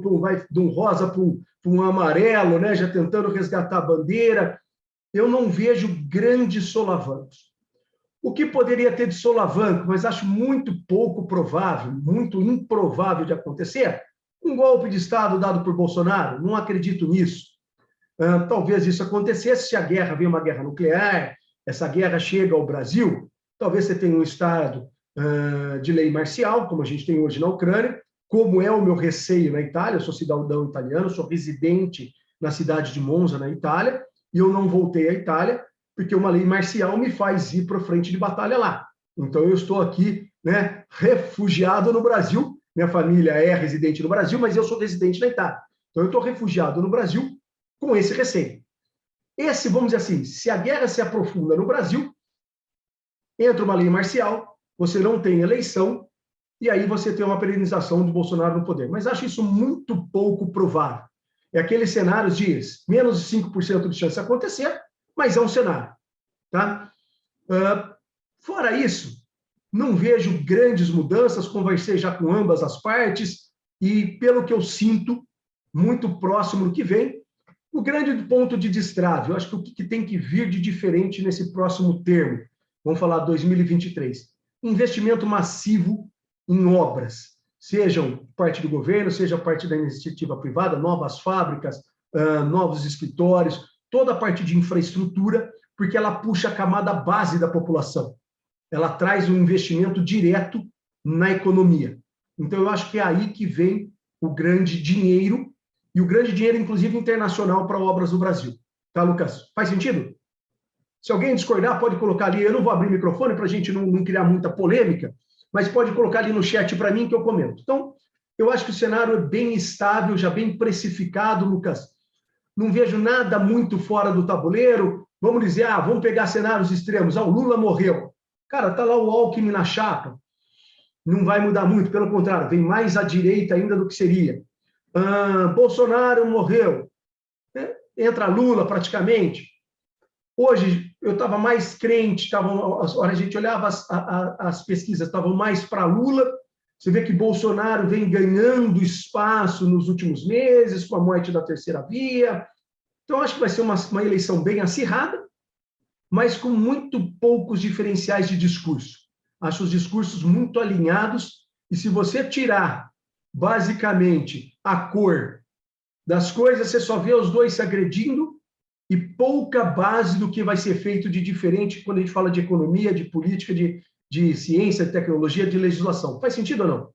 de um rosa para um amarelo, né? Já tentando resgatar a bandeira. Eu não vejo grandes solavancos. O que poderia ter de solavanco, mas acho muito pouco provável, muito improvável de acontecer, um golpe de Estado dado por Bolsonaro, não acredito nisso. Talvez isso acontecesse se a guerra vem uma guerra nuclear, essa guerra chega ao Brasil, talvez você tenha um Estado de lei marcial, como a gente tem hoje na Ucrânia, como é o meu receio na Itália, eu sou cidadão italiano, sou residente na cidade de Monza, na Itália, e eu não voltei à Itália, porque uma lei marcial me faz ir para a frente de batalha lá. Então, eu estou aqui, né, refugiado no Brasil, minha família é residente no Brasil, mas eu sou residente na Itália. Então, eu estou refugiado no Brasil com esse receio. Esse, vamos dizer assim, se a guerra se aprofunda no Brasil, entra uma lei marcial, você não tem eleição, e aí você tem uma perenização do Bolsonaro no poder. Mas acho isso muito pouco provável. É aquele cenário de menos de 5% de chance de acontecer, mas é um cenário. Tá? Fora isso, não vejo grandes mudanças, conversei já com ambas as partes, e pelo que eu sinto, muito próximo do que vem, o grande ponto de destrave, eu acho que o que tem que vir de diferente nesse próximo termo, vamos falar 2023, investimento massivo em obras, sejam parte do governo, seja parte da iniciativa privada, novas fábricas, novos escritórios, toda a parte de infraestrutura, porque ela puxa a camada base da população. Ela traz um investimento direto na economia. Então, eu acho que é aí que vem o grande dinheiro, e o grande dinheiro, inclusive, internacional para obras no Brasil. Tá, Lucas? Faz sentido? Se alguém discordar, pode colocar ali. Eu não vou abrir o microfone para a gente não criar muita polêmica, mas pode colocar ali no chat para mim que eu comento. Então, eu acho que o cenário é bem estável, já bem precificado, Lucas. Não vejo nada muito fora do tabuleiro. Vamos dizer, vamos pegar cenários extremos. O Lula morreu. Cara, tá lá o Alckmin na chapa. Não vai mudar muito, pelo contrário, vem mais à direita ainda do que seria. Bolsonaro morreu. Entra Lula praticamente. Hoje eu estava mais crente, a gente olhava as pesquisas, estavam mais para Lula. Você vê que Bolsonaro vem ganhando espaço nos últimos meses, com a morte da terceira via. Então, acho que vai ser uma eleição bem acirrada, mas com muito poucos diferenciais de discurso. Acho os discursos muito alinhados, e se você tirar, basicamente, a cor das coisas, você só vê os dois se agredindo e pouca base do que vai ser feito de diferente quando a gente fala de economia, de política, de ciência, de tecnologia, de legislação. Faz sentido ou não?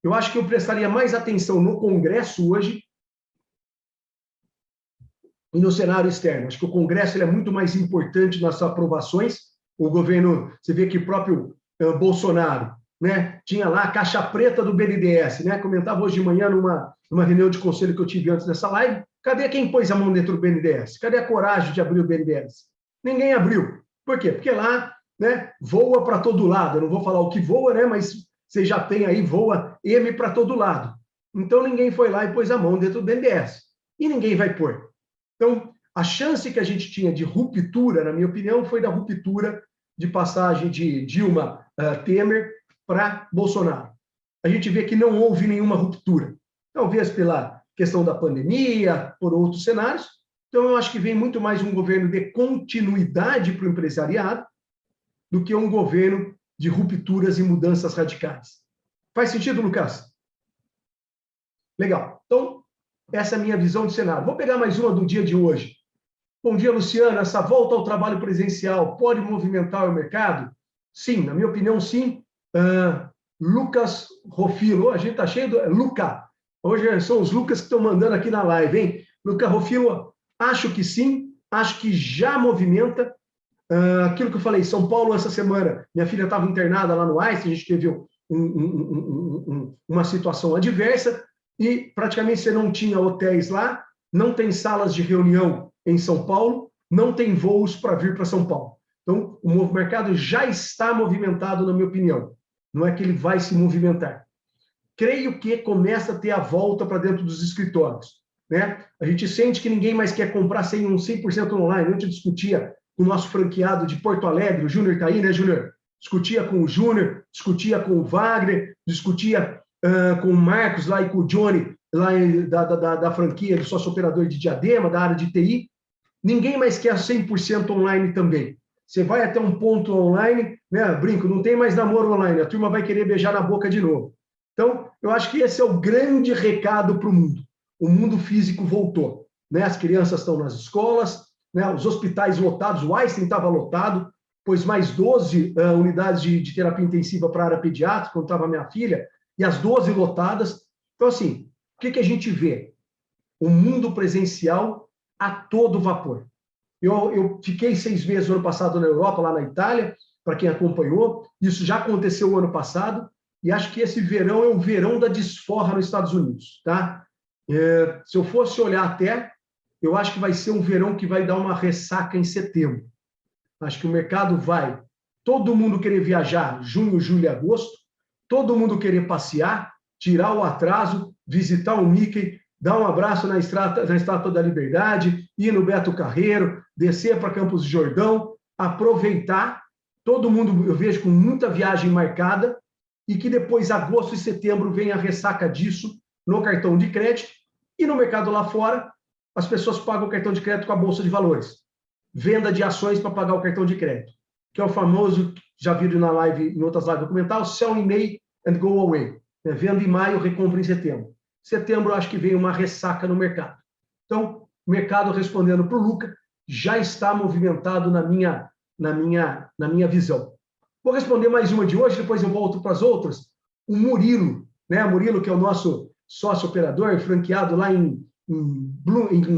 Eu acho que eu prestaria mais atenção no Congresso hoje e no cenário externo. Acho que o Congresso ele é muito mais importante nas aprovações. O governo, você vê que o próprio Bolsonaro, né, tinha lá a caixa preta do BNDES, né? Comentava hoje de manhã numa reunião de conselho que eu tive antes dessa live. Cadê quem pôs a mão dentro do BNDES? Cadê a coragem de abrir o BNDES? Ninguém abriu. Por quê? Porque lá, né, voa para todo lado. Eu não vou falar o que voa, né, mas você já tem aí, voa M para todo lado. Então, ninguém foi lá e pôs a mão dentro do BNDES. E ninguém vai pôr. Então, a chance que a gente tinha de ruptura, na minha opinião, foi da ruptura de passagem de Dilma Temer para Bolsonaro. A gente vê que não houve nenhuma ruptura. Talvez pela questão da pandemia, por outros cenários. Então, eu acho que vem muito mais um governo de continuidade para o empresariado do que um governo de rupturas e mudanças radicais. Faz sentido, Lucas? Legal. Então, essa é a minha visão de cenário. Vou pegar mais uma do dia de hoje. Bom dia, Luciana. Essa volta ao trabalho presencial pode movimentar o mercado? Sim, na minha opinião, sim. Lucas Rofilo. A gente está cheio do... Luca. Hoje são os Lucas que estão mandando aqui na live, hein? Luca Rofilo, acho que sim. Acho que já movimenta. Aquilo que eu falei, São Paulo, essa semana, minha filha estava internada lá no Einstein, a gente teve uma situação adversa, e praticamente você não tinha hotéis lá, não tem salas de reunião em São Paulo, não tem voos para vir para São Paulo. Então, o mercado já está movimentado, na minha opinião. Não é que ele vai se movimentar. Creio que começa a ter a volta para dentro dos escritórios, né? A gente sente que ninguém mais quer comprar 100% online. A gente discutia com o nosso franqueado de Porto Alegre, o Júnior está aí, né, Júnior? Discutia com o Júnior, discutia com o Wagner, discutia com o Marcos lá e com o Johnny, lá da franquia do sócio operador de Diadema, da área de TI. Ninguém mais quer 100% online também. você vai até um ponto online, né? Brinco, não tem mais namoro online, a turma vai querer beijar na boca de novo. Então, eu acho que esse é o grande recado para o mundo. O mundo físico voltou, né? As crianças estão nas escolas, né? Os hospitais lotados, o Einstein estava lotado, pôs mais 12 unidades de terapia intensiva para a área pediátrica, quando estava minha filha, e as 12 lotadas. Então, assim, o que a gente vê? O mundo presencial a todo vapor. Eu fiquei 6 meses no ano passado na Europa, lá na Itália, para quem acompanhou. Isso já aconteceu o ano passado, e acho que esse verão é o verão da desforra nos Estados Unidos. Tá? Se eu fosse olhar até, eu acho que vai ser um verão que vai dar uma ressaca em setembro. Acho que o mercado vai, todo mundo querer viajar junho, julho e agosto, todo mundo querer passear, tirar o atraso, visitar o Mickey, dar um abraço na Estátua da Liberdade, ir no Beto Carreiro, descer para Campos do Jordão, aproveitar. Todo mundo, eu vejo, com muita viagem marcada, e que depois, agosto e setembro, vem a ressaca disso no cartão de crédito, e no mercado lá fora, as pessoas pagam o cartão de crédito com a Bolsa de Valores. Venda de ações para pagar o cartão de crédito, que é o famoso, já viram na live, em outras lives documentais, sell in May and go away. Venda em maio, recompra em setembro. Setembro, acho que vem uma ressaca no mercado. Então, o mercado, respondendo para o Luca, já está movimentado na minha visão. Vou responder mais uma de hoje, depois eu volto para as outras. O Murilo, né? Murilo, que é o nosso sócio operador, franqueado lá em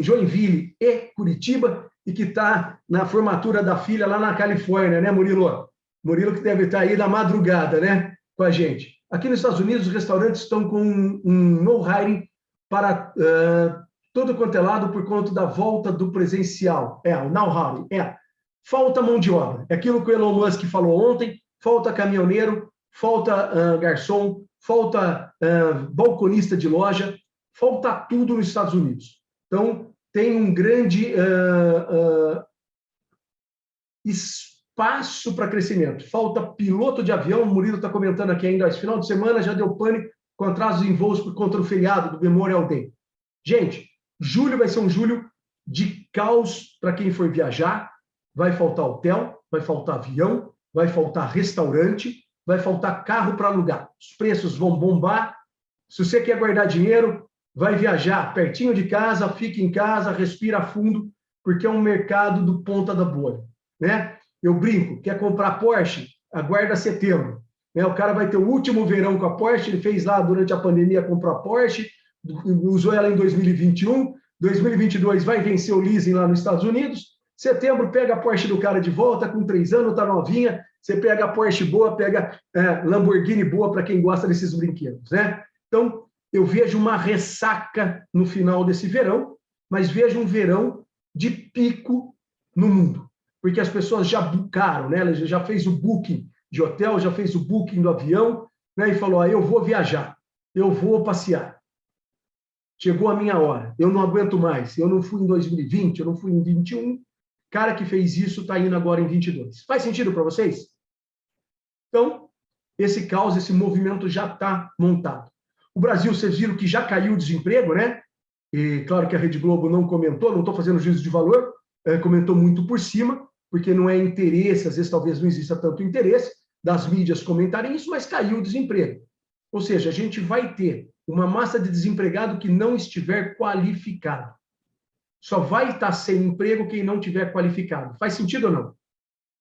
Joinville e Curitiba, e que está na formatura da filha lá na Califórnia, né, Murilo? Murilo que deve estar aí na madrugada, né, com a gente. Aqui nos Estados Unidos, os restaurantes estão com um no hiring para todo quanto é lado por conta da volta do presencial. O now hiring. Falta mão de obra. É aquilo que o Elon Musk falou ontem, falta caminhoneiro, falta garçom, falta balconista de loja, falta tudo nos Estados Unidos. Então, tem um grande espaço para crescimento. Falta piloto de avião, o Murilo está comentando aqui ainda, esse final de semana já deu pânico com atrasos em voos por conta do feriado do Memorial Day. Gente, julho vai ser um julho de caos para quem for viajar, vai faltar hotel, vai faltar avião, vai faltar restaurante, vai faltar carro para alugar. Os preços vão bombar. Se você quer guardar dinheiro, vai viajar pertinho de casa, fica em casa, respira fundo, porque é um mercado do ponta da bolha, né? Eu brinco, quer comprar Porsche? Aguarda setembro. Né? O cara vai ter o último verão com a Porsche, ele fez lá durante a pandemia, comprou a Porsche, usou ela em 2021, 2022 vai vencer o leasing lá nos Estados Unidos, setembro pega a Porsche do cara de volta, com 3 anos, tá novinha, você pega a Porsche boa, pega Lamborghini boa para quem gosta desses brinquedos, né? Então, eu vejo uma ressaca no final desse verão, mas vejo um verão de pico no mundo, porque as pessoas já bucaram, né? Ela já fez o booking de hotel, já fez o booking do avião, né? E falou, eu vou viajar, eu vou passear. Chegou a minha hora, eu não aguento mais, eu não fui em 2020, eu não fui em 21, cara que fez isso está indo agora em 22. Faz sentido para vocês? Então, esse caos, esse movimento já está montado. O Brasil, vocês viram que já caiu o desemprego, né? E claro que a Rede Globo não comentou, não estou fazendo juízo de valor, comentou muito por cima, porque não é interesse, às vezes talvez não exista tanto interesse das mídias comentarem isso, mas caiu o desemprego. Ou seja, a gente vai ter uma massa de desempregado que não estiver qualificado. Só vai estar sem emprego quem não tiver qualificado. Faz sentido ou não?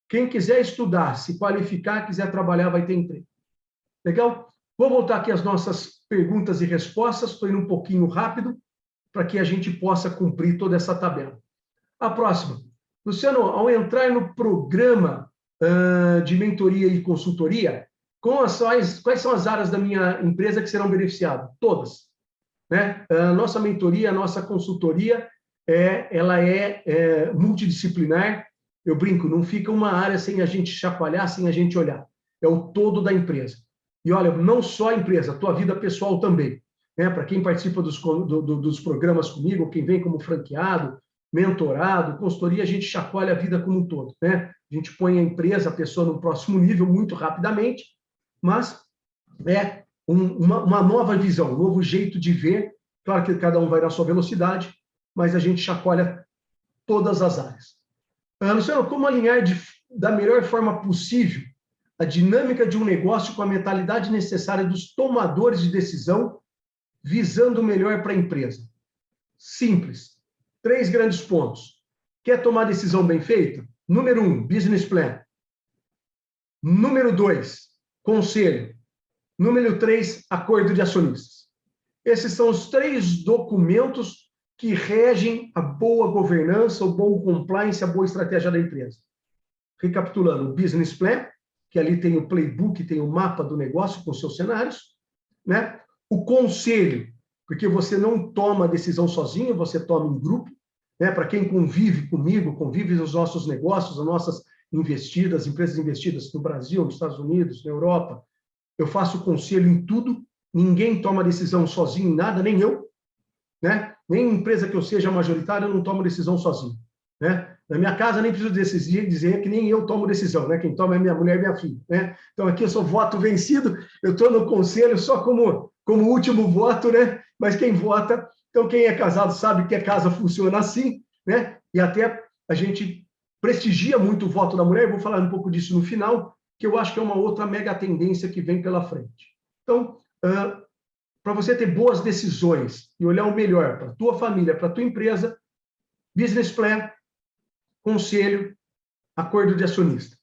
Quem quiser estudar, se qualificar, quiser trabalhar, vai ter emprego. Legal? Vou voltar aqui às nossas perguntas e respostas, estou indo um pouquinho rápido, para que a gente possa cumprir toda essa tabela. A próxima. Luciano, ao entrar no programa de mentoria e consultoria, quais são as áreas da minha empresa que serão beneficiadas? Todas. Né? A nossa mentoria, a nossa consultoria, ela é multidisciplinar. Eu brinco, não fica uma área sem a gente chacoalhar, sem a gente olhar. É o todo da empresa. E olha, não só a empresa, a tua vida pessoal também. Né? Para quem participa dos programas comigo, quem vem como franqueado, mentorado, consultoria, a gente chacoalha a vida como um todo. Né? A gente põe a empresa, a pessoa no próximo nível muito rapidamente, mas é uma nova visão, um novo jeito de ver. Claro que cada um vai na sua velocidade, mas a gente chacoalha todas as áreas. Luciano, como alinhar da melhor forma possível a dinâmica de um negócio com a mentalidade necessária dos tomadores de decisão, visando o melhor para a empresa. Simples. 3 grandes pontos. Quer tomar decisão bem feita? Número 1, business plan. Número 2, conselho. Número 3, acordo de acionistas. Esses são os 3 documentos que regem a boa governança, o bom compliance, a boa estratégia da empresa. Recapitulando, o business plan, que ali tem o playbook, tem o mapa do negócio com seus cenários, né? O conselho, porque você não toma a decisão sozinho, você toma em grupo, né? Para quem convive comigo, convive nos nossos negócios, nas nossas investidas, empresas investidas no Brasil, nos Estados Unidos, na Europa, eu faço conselho em tudo, ninguém toma decisão sozinho em nada, nem eu, né? Nem empresa que eu seja majoritária, eu não tomo decisão sozinho, né? Na minha casa, nem preciso dizer que nem eu tomo decisão, né? Quem toma é minha mulher e minha filha, né? Então, aqui eu sou voto vencido, eu estou no conselho só como último voto, né? Mas quem vota, então quem é casado sabe que a casa funciona assim, né? E até a gente prestigia muito o voto da mulher, eu vou falar um pouco disso no final, que eu acho que é uma outra mega tendência que vem pela frente. Então, para você ter boas decisões e olhar o melhor para a tua família, para a tua empresa, business plan, conselho, acordo de acionista.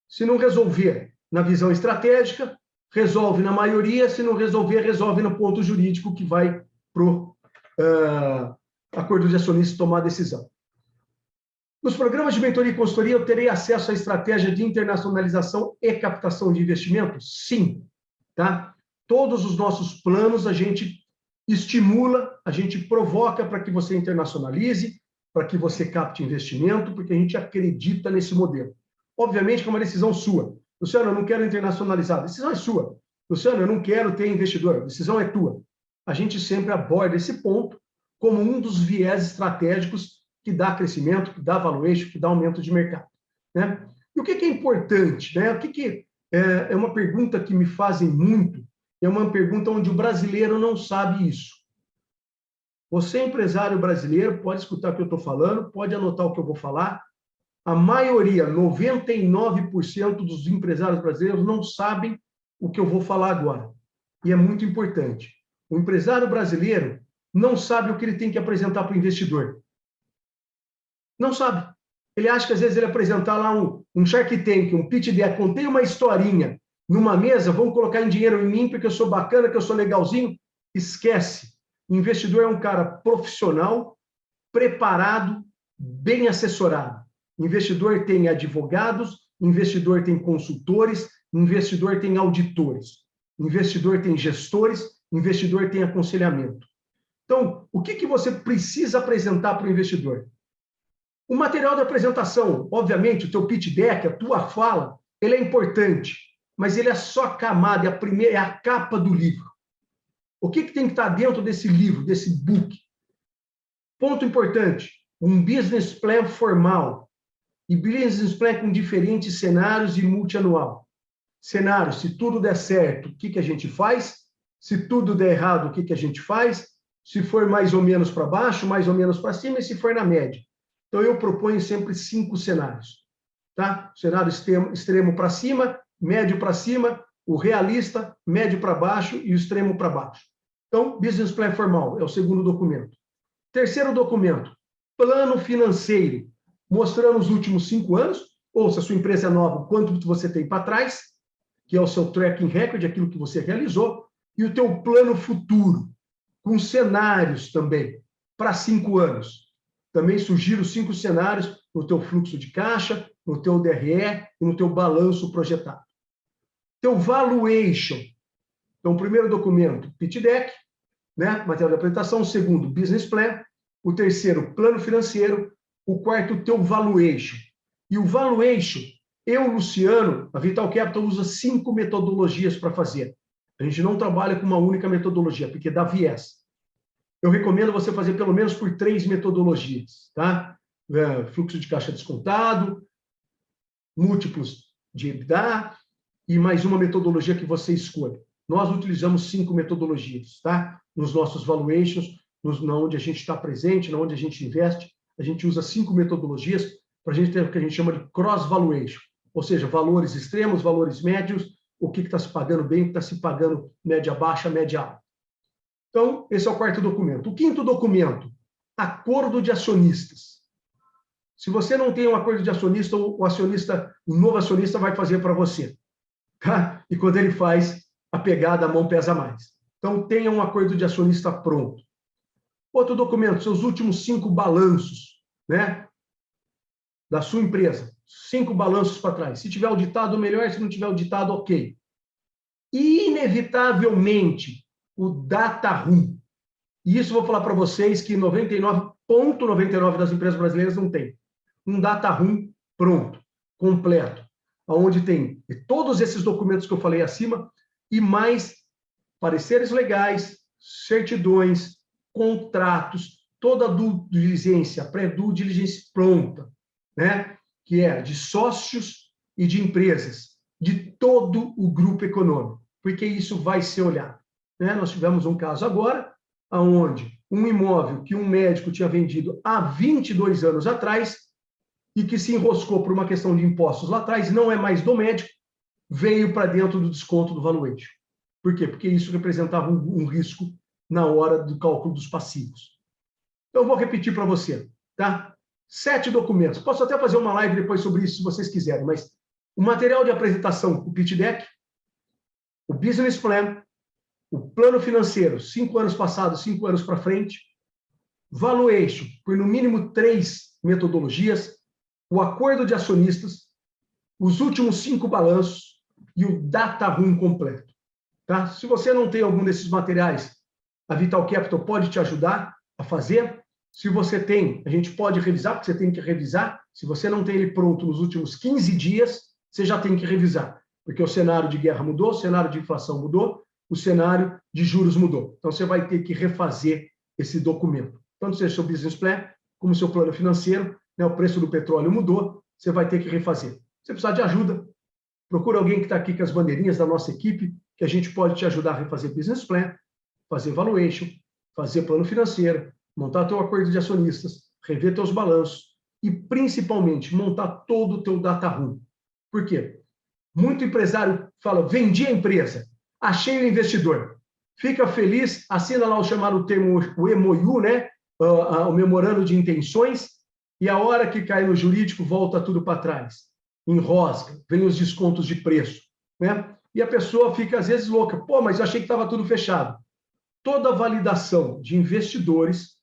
Se não resolver na visão estratégica, resolve na maioria, se não resolver, resolve no ponto jurídico que vai para o acordo de acionista tomar a decisão. Nos programas de mentoria e consultoria, eu terei acesso à estratégia de internacionalização e captação de investimentos? Sim. Tá? Todos os nossos planos a gente estimula, a gente provoca para que você internacionalize, para que você capte investimento, porque a gente acredita nesse modelo. Obviamente que é uma decisão sua. Luciano, eu não quero internacionalizar. A decisão é sua. Luciano, eu não quero ter investidor. A decisão é tua. A gente sempre aborda esse ponto como um dos viés estratégicos que dá crescimento, que dá valuation, que dá aumento de mercado, né? E o que é importante, né? É uma pergunta que me fazem muito, é uma pergunta onde o brasileiro não sabe isso. Você, empresário brasileiro, pode escutar o que eu estou falando, pode anotar o que eu vou falar. A maioria, 99% dos empresários brasileiros não sabem o que eu vou falar agora. E é muito importante. O empresário brasileiro não sabe o que ele tem que apresentar para o investidor. Não sabe. Ele acha que, às vezes, ele apresentar lá um Shark Tank, um pitch deck, contém uma historinha numa mesa, vão colocar em dinheiro em mim porque eu sou bacana, que eu sou legalzinho. Esquece. O investidor é um cara profissional, preparado, bem assessorado. O investidor tem advogados, investidor tem consultores, investidor tem auditores, investidor tem gestores, investidor tem aconselhamento. Então, o que você precisa apresentar para o investidor? O material de apresentação, obviamente, o teu pitch deck, a tua fala, ele é importante, mas ele é só a camada, é a capa do livro. O que tem que estar dentro desse livro, desse book? Ponto importante, um business plan formal e business plan com diferentes cenários e multianual. Cenário, se tudo der certo, o que a gente faz? Se tudo der errado, o que a gente faz? Se for mais ou menos para baixo, mais ou menos para cima, e se for na média. Então, eu proponho sempre 5 cenários. Tá? Cenário extremo para cima, médio para cima, o realista, médio para baixo e o extremo para baixo. Então, Business Plan formal é o segundo documento. Terceiro documento, plano financeiro, mostrando os últimos 5 anos, ou se a sua empresa é nova, quanto você tem para trás, que é o seu tracking record, aquilo que você realizou, e o teu plano futuro, com cenários também, para 5 anos. Também sugiro 5 cenários no teu fluxo de caixa, no teu DRE e no teu balanço projetado. Teu valuation. Então, o primeiro documento, pitch deck, né? Material de apresentação. O segundo, business plan. O terceiro, plano financeiro. O quarto, teu valuation. E o valuation, eu, Luciano, a Vital Capital usa 5 metodologias para fazer. A gente não trabalha com uma única metodologia, porque dá viés. Eu recomendo você fazer pelo menos por 3 metodologias, tá? Fluxo de caixa descontado, múltiplos de EBITDA e mais uma metodologia que você escolha. Nós utilizamos 5 metodologias, tá? Nos nossos valuations, onde a gente está presente, onde a gente investe, a gente usa 5 metodologias para a gente ter o que a gente chama de cross-valuation. ou seja, valores extremos, valores médios, o que está se pagando bem, o que está se pagando média baixa, média alta. Então, esse é o quarto documento. O quinto documento, acordo de acionistas. Se você não tem um acordo de acionista, o novo acionista vai fazer para você. Tá? E quando ele faz, a pegada, a mão pesa mais. Então, tenha um acordo de acionista pronto. Outro documento, seus últimos 5 balanços, né, da sua empresa. 5 balanços para trás. Se tiver auditado, melhor. Se não tiver auditado, ok. E, inevitavelmente, o data room. E isso eu vou falar para vocês que 99,99% das empresas brasileiras não tem. Um data room pronto, completo, onde tem todos esses documentos que eu falei acima e mais pareceres legais, certidões, contratos, toda a due diligência, pré-due diligência pronta, né? Que é de sócios e de empresas, de todo o grupo econômico, porque isso vai ser olhado. Né? Nós tivemos um caso agora, onde um imóvel que um médico tinha vendido há 22 anos atrás e que se enroscou por uma questão de impostos lá atrás, não é mais do médico, veio para dentro do desconto do valuation. Por quê? Porque isso representava um risco na hora do cálculo dos passivos. Então, eu vou repetir para você, tá? 7 documentos. Posso até fazer uma live depois sobre isso, se vocês quiserem, mas o material de apresentação, o pitch deck, o business plan, o plano financeiro, 5 anos passados, 5 anos para frente, valuation, por no mínimo 3 metodologias, o acordo de acionistas, os últimos 5 balanços e o data room completo. Tá? Se você não tem algum desses materiais, a Vital Capital pode te ajudar a fazer. Se você tem, a gente pode revisar, porque você tem que revisar. Se você não tem ele pronto nos últimos 15 dias, você já tem que revisar, porque o cenário de guerra mudou, o cenário de inflação mudou, o cenário de juros mudou. Então, você vai ter que refazer esse documento. Tanto seja seu business plan, como seu plano financeiro, né? O preço do petróleo mudou, você vai ter que refazer. Se precisar de ajuda, procura alguém que está aqui com as bandeirinhas da nossa equipe, que a gente pode te ajudar a refazer business plan, fazer valuation, fazer plano financeiro, montar teu acordo de acionistas, rever teus balanços e, principalmente, montar todo o teu data room. Por quê? Muito empresário fala, vendi a empresa, achei o investidor, fica feliz, assina lá o chamado termo, o MOU, né? O memorando de intenções, e a hora que cai no jurídico, volta tudo para trás. Enrosca, vem os descontos de preço, né? E a pessoa fica, às vezes, louca. Pô, mas eu achei que estava tudo fechado. Toda validação de investidores,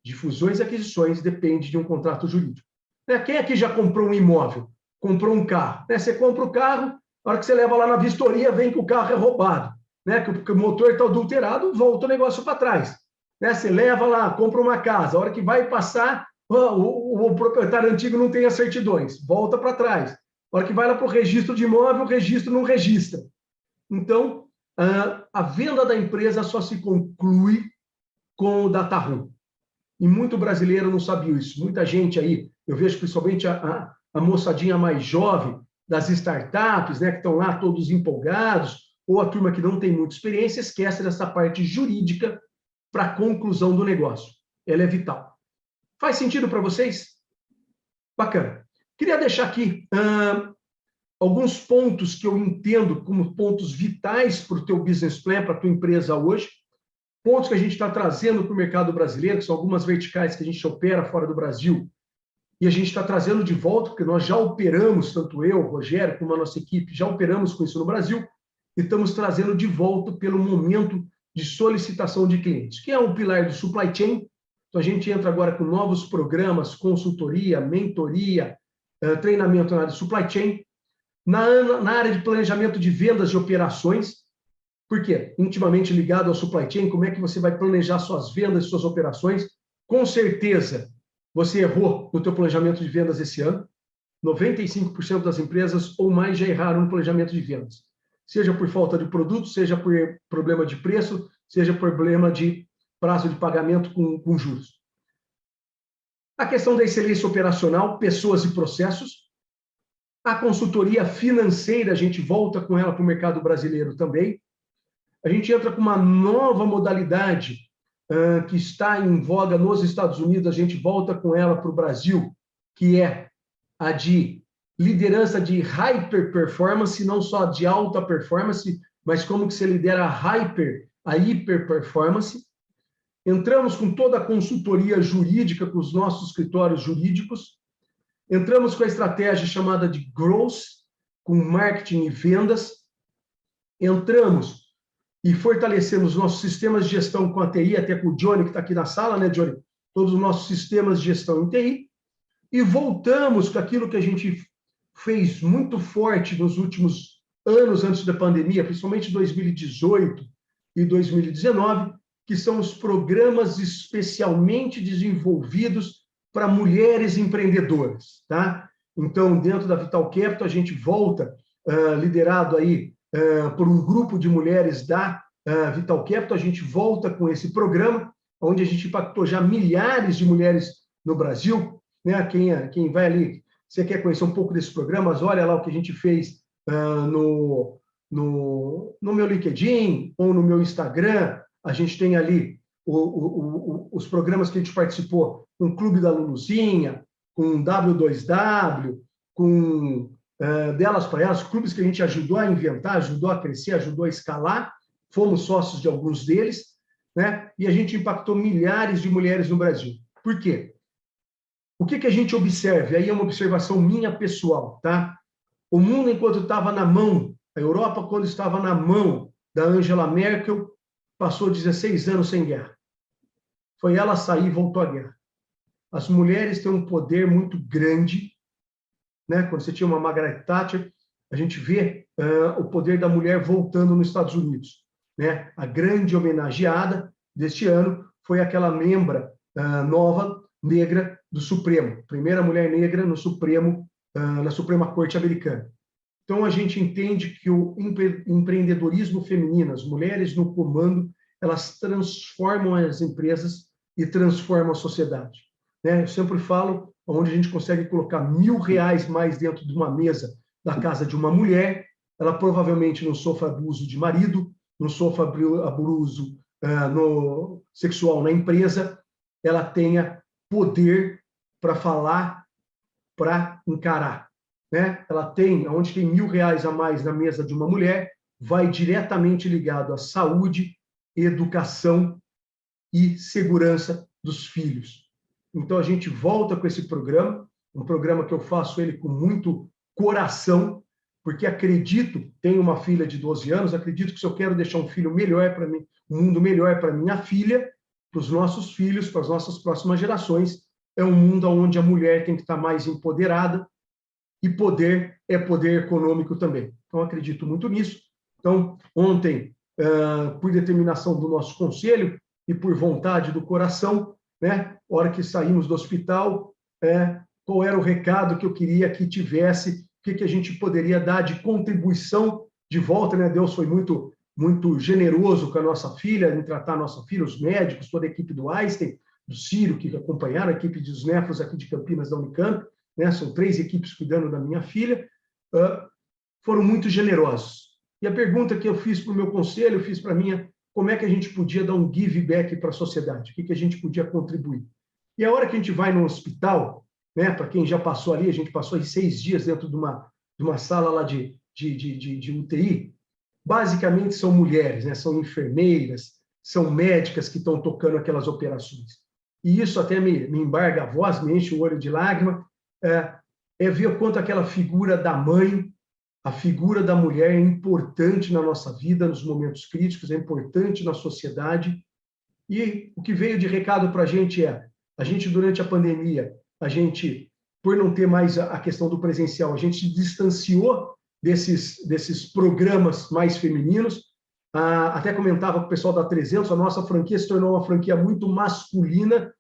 de fusões e aquisições, depende de um contrato jurídico. Né? Quem aqui já comprou um imóvel? Comprou um carro? Né? Você compra o carro, a hora que você leva lá na vistoria, vem que o carro é roubado. Né? Que o motor está adulterado, volta o negócio para trás. Né? Você leva lá, compra uma casa, a hora que vai passar, o proprietário antigo não tem as certidões, volta para trás. A hora que vai lá para o registro de imóvel, o registro não registra. Então, a venda da empresa só se conclui com o data room. E muito brasileiro não sabia isso. Muita gente aí, eu vejo principalmente a moçadinha mais jovem das startups, né, que estão lá todos empolgados, ou a turma que não tem muita experiência, esquece dessa parte jurídica para a conclusão do negócio. Ela é vital. Faz sentido para vocês? Bacana. Queria deixar aqui alguns pontos que eu entendo como pontos vitais para o teu business plan, para a tua empresa hoje, pontos que a gente está trazendo para o mercado brasileiro, que são algumas verticais que a gente opera fora do Brasil, e a gente está trazendo de volta, porque nós já operamos, tanto eu, o Rogério, como a nossa equipe, já operamos com isso no Brasil, e estamos trazendo de volta pelo momento de solicitação de clientes, que é um pilar do supply chain. Então, a gente entra agora com novos programas, consultoria, mentoria, treinamento na área de supply chain, na área de planejamento de vendas de operações. Por quê? Intimamente ligado ao supply chain, como é que você vai planejar suas vendas, suas operações? Com certeza, você errou no teu planejamento de vendas esse ano. 95% das empresas ou mais já erraram no planejamento de vendas. Seja por falta de produto, seja por problema de preço, seja por problema de prazo de pagamento com juros. A questão da excelência operacional, pessoas e processos. A consultoria financeira, a gente volta com ela para o mercado brasileiro também. A gente entra com uma nova modalidade que está em voga nos Estados Unidos, a gente volta com ela para o Brasil, que é a de liderança de hyper performance, não só de alta performance, mas como que você lidera a hiper performance. Entramos com toda a consultoria jurídica, com os nossos escritórios jurídicos. Entramos com a estratégia chamada de growth, com marketing e vendas. Entramos e fortalecemos nossos sistemas de gestão com a TI, até com o Johnny, que está aqui na sala, né, Johnny? Todos os nossos sistemas de gestão em TI. E voltamos com aquilo que a gente fez muito forte nos últimos anos antes da pandemia, principalmente 2018 e 2019, que são os programas especialmente desenvolvidos para mulheres empreendedoras, tá? Então, dentro da Vital Capital, a gente volta, liderado aí por um grupo de mulheres da Vital Capital, a gente volta com esse programa, onde a gente impactou já milhares de mulheres no Brasil, né? Quem vai ali, você quer conhecer um pouco desses programas, olha lá o que a gente fez no meu LinkedIn ou no meu Instagram. A gente tem ali os programas que a gente participou com o Clube da Luluzinha, com W2W, com Delas para Elas, clubes que a gente ajudou a inventar, ajudou a crescer, ajudou a escalar, fomos sócios de alguns deles, né? E a gente impactou milhares de mulheres no Brasil. Por quê? O que a gente observa? Aí é uma observação minha pessoal, tá? O mundo, enquanto estava na mão, a Europa, quando estava na mão da Angela Merkel, passou 16 anos sem guerra. Foi ela sair e voltou à guerra. As mulheres têm um poder muito grande, né? Quando você tinha uma Margaret Thatcher, a gente vê o poder da mulher voltando nos Estados Unidos, né? A grande homenageada deste ano foi aquela membra nova, negra, do Supremo, primeira mulher negra no Supremo, na Suprema Corte Americana. Então, a gente entende que o empreendedorismo feminino, as mulheres no comando, elas transformam as empresas e transformam a sociedade, né? Eu sempre falo, onde a gente consegue colocar R$1.000 mais dentro de uma mesa da casa de uma mulher, ela provavelmente não sofre abuso de marido, não sofre abuso sexual na empresa, ela tenha poder para falar, para encarar, né? Ela tem, onde tem R$1.000 a mais na mesa de uma mulher, vai diretamente ligado à saúde, educação e segurança dos filhos. Então, a gente volta com esse programa, um programa que eu faço ele com muito coração, porque acredito, tenho uma filha de 12 anos, acredito que se eu quero deixar um filho melhor para mim, um mundo melhor para minha filha, para os nossos filhos, para as nossas próximas gerações, é um mundo onde a mulher tem que estar mais empoderada, e poder é poder econômico também. Então, acredito muito nisso. Então, ontem, por determinação do nosso conselho e por vontade do coração, né, hora que saímos do hospital, qual era o recado que eu queria que tivesse, o que a gente poderia dar de contribuição de volta, né? Deus foi muito generoso com a nossa filha, em tratar a nossa filha, os médicos, toda a equipe do Einstein, do Ciro, que acompanharam, a equipe dos nefros aqui de Campinas, da Unicamp, né? São 3 equipes cuidando da minha filha, foram muito generosos. E a pergunta que eu fiz para o meu conselho, eu fiz para a minha, como é que a gente podia dar um give back para a sociedade? O que a gente podia contribuir? E a hora que a gente vai no hospital, né? Para quem já passou ali, a gente passou aí 6 dias dentro de uma sala lá de UTI, basicamente são mulheres, né? São enfermeiras, são médicas que estão tocando aquelas operações. E isso até me embarga a voz, me enche o olho de lágrima, ver o quanto aquela figura da mãe, a figura da mulher é importante na nossa vida, nos momentos críticos, é importante na sociedade. E o que veio de recado para a gente durante a pandemia, por não ter mais a questão do presencial, a gente se distanciou desses programas mais femininos. Até comentava com o pessoal da 300, a nossa franquia se tornou uma franquia muito masculina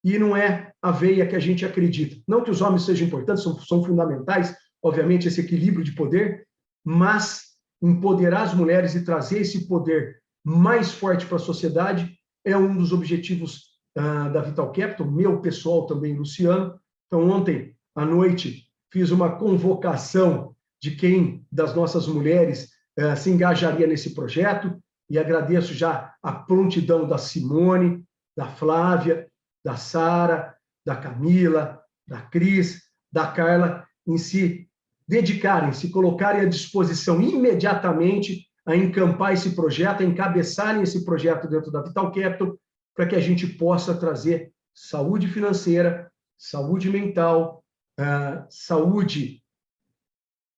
e não é a veia que a gente acredita. Não que os homens sejam importantes, são fundamentais, obviamente, esse equilíbrio de poder, mas empoderar as mulheres e trazer esse poder mais forte para a sociedade é um dos objetivos da Vital Capital, meu pessoal também, Luciano. Então, ontem à noite, fiz uma convocação de quem das nossas mulheres se engajaria nesse projeto, e agradeço já a prontidão da Simone, da Flávia, da Sara, da Camila, da Cris, da Carla, em se dedicarem, se colocarem à disposição imediatamente a encampar esse projeto, a encabeçarem esse projeto dentro da Vital Capital, para que a gente possa trazer saúde financeira, saúde mental, saúde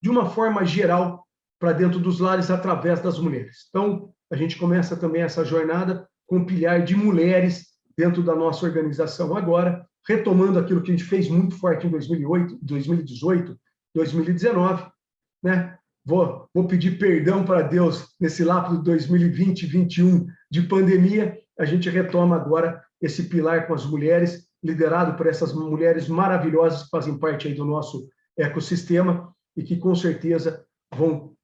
de uma forma geral para dentro dos lares através das mulheres. Então, a gente começa também essa jornada com um pilar de mulheres dentro da nossa organização agora, retomando aquilo que a gente fez muito forte em 2008, 2018, 2019, né? Vou pedir perdão para Deus nesse lapso de 2020 e 2021 de pandemia. A gente retoma agora esse pilar com as mulheres, liderado por essas mulheres maravilhosas que fazem parte aí do nosso ecossistema e que, com certeza, vão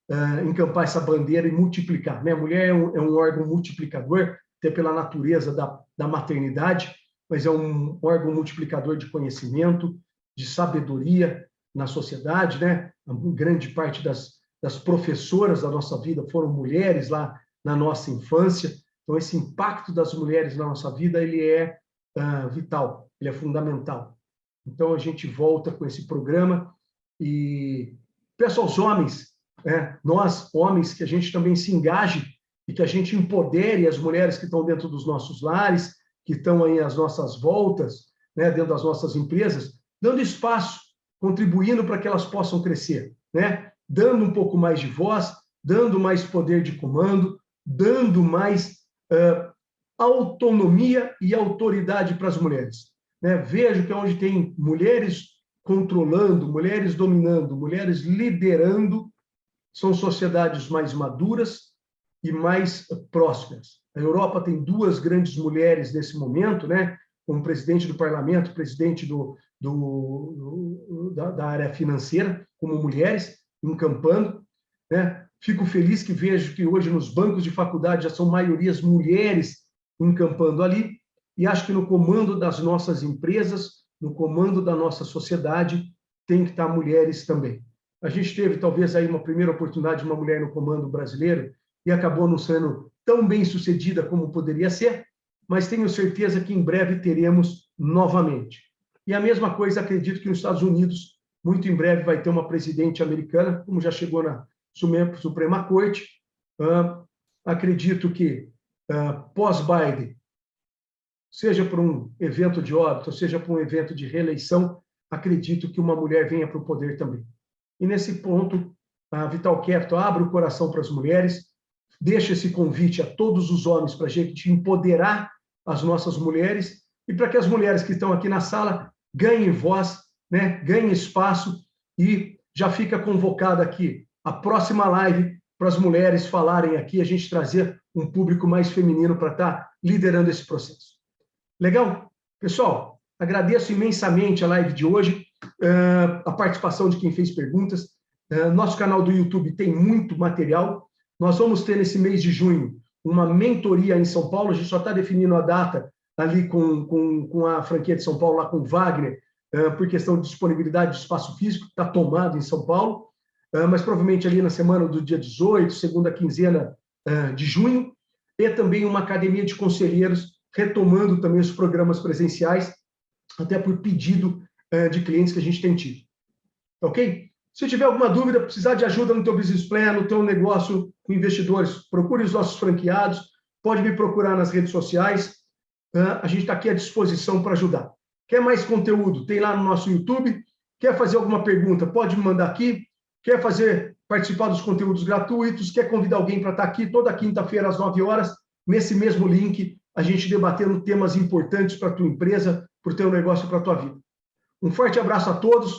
encampar essa bandeira e multiplicar, né? A mulher é um órgão multiplicador, até pela natureza da maternidade, mas é um órgão multiplicador de conhecimento, de sabedoria na sociedade, né? A grande parte das professoras da nossa vida foram mulheres lá na nossa infância. Então, esse impacto das mulheres na nossa vida, ele é vital, ele é fundamental. Então, a gente volta com esse programa e peço aos homens, nós, homens, que a gente também se engaje e que a gente empodere as mulheres que estão dentro dos nossos lares, que estão aí às nossas voltas, né, dentro das nossas empresas, dando espaço, contribuindo para que elas possam crescer, né? Dando um pouco mais de voz, dando mais poder de comando, dando mais autonomia e autoridade para as mulheres, né? Vejo que onde tem mulheres controlando, mulheres dominando, mulheres liderando, são sociedades mais maduras e mais prósperas. A Europa tem duas grandes mulheres nesse momento, né? Como presidente do parlamento, presidente da área financeira, como mulheres, encampando, né? Fico feliz que vejo que hoje nos bancos de faculdade já são maiorias mulheres encampando ali, e acho que no comando das nossas empresas, no comando da nossa sociedade, tem que estar mulheres também. A gente teve, talvez, aí uma primeira oportunidade de uma mulher no comando brasileiro e acabou não sendo tão bem sucedida como poderia ser, mas tenho certeza que em breve teremos novamente. E a mesma coisa, acredito que nos Estados Unidos, muito em breve vai ter uma presidente americana, como já chegou na Suprema Corte. Acredito que pós-Biden, seja por um evento de óbito, seja por um evento de reeleição, acredito que uma mulher venha para o poder também. E nesse ponto, a Vital Capital abre o coração para as mulheres, deixa esse convite a todos os homens para a gente empoderar as nossas mulheres e para que as mulheres que estão aqui na sala ganhem voz, né, ganhem espaço, e já fica convocada aqui a próxima live para as mulheres falarem aqui, a gente trazer um público mais feminino para estar liderando esse processo. Legal? Pessoal, agradeço imensamente a live de hoje, a participação de quem fez perguntas. Nosso canal do YouTube tem muito material. Nós vamos ter, nesse mês de junho, uma mentoria em São Paulo. A gente só está definindo a data ali com a franquia de São Paulo, lá com o Wagner, por questão de disponibilidade de espaço físico, que está tomado em São Paulo, mas provavelmente ali na semana do dia 18, segunda quinzena de junho, e também uma academia de conselheiros, retomando também os programas presenciais, até por pedido de clientes que a gente tem tido. Ok? Se tiver alguma dúvida, precisar de ajuda no teu business plan, no teu negócio com investidores, procure os nossos franqueados, pode me procurar nas redes sociais, a gente está aqui à disposição para ajudar. Quer mais conteúdo? Tem lá no nosso YouTube. Quer fazer alguma pergunta? Pode me mandar aqui. Quer participar dos conteúdos gratuitos? Quer convidar alguém para estar aqui toda quinta-feira às 9 horas, nesse mesmo link, a gente debatendo temas importantes para a tua empresa, para o teu negócio, para a tua vida. Um forte abraço a todos,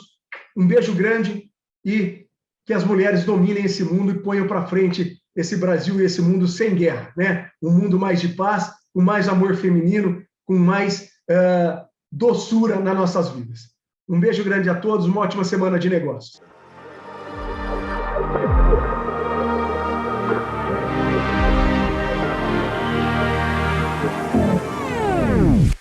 um beijo grande e que as mulheres dominem esse mundo e ponham para frente esse Brasil e esse mundo sem guerra, né? Um mundo mais de paz, com mais amor feminino, com mais doçura nas nossas vidas. Um beijo grande a todos, uma ótima semana de negócios.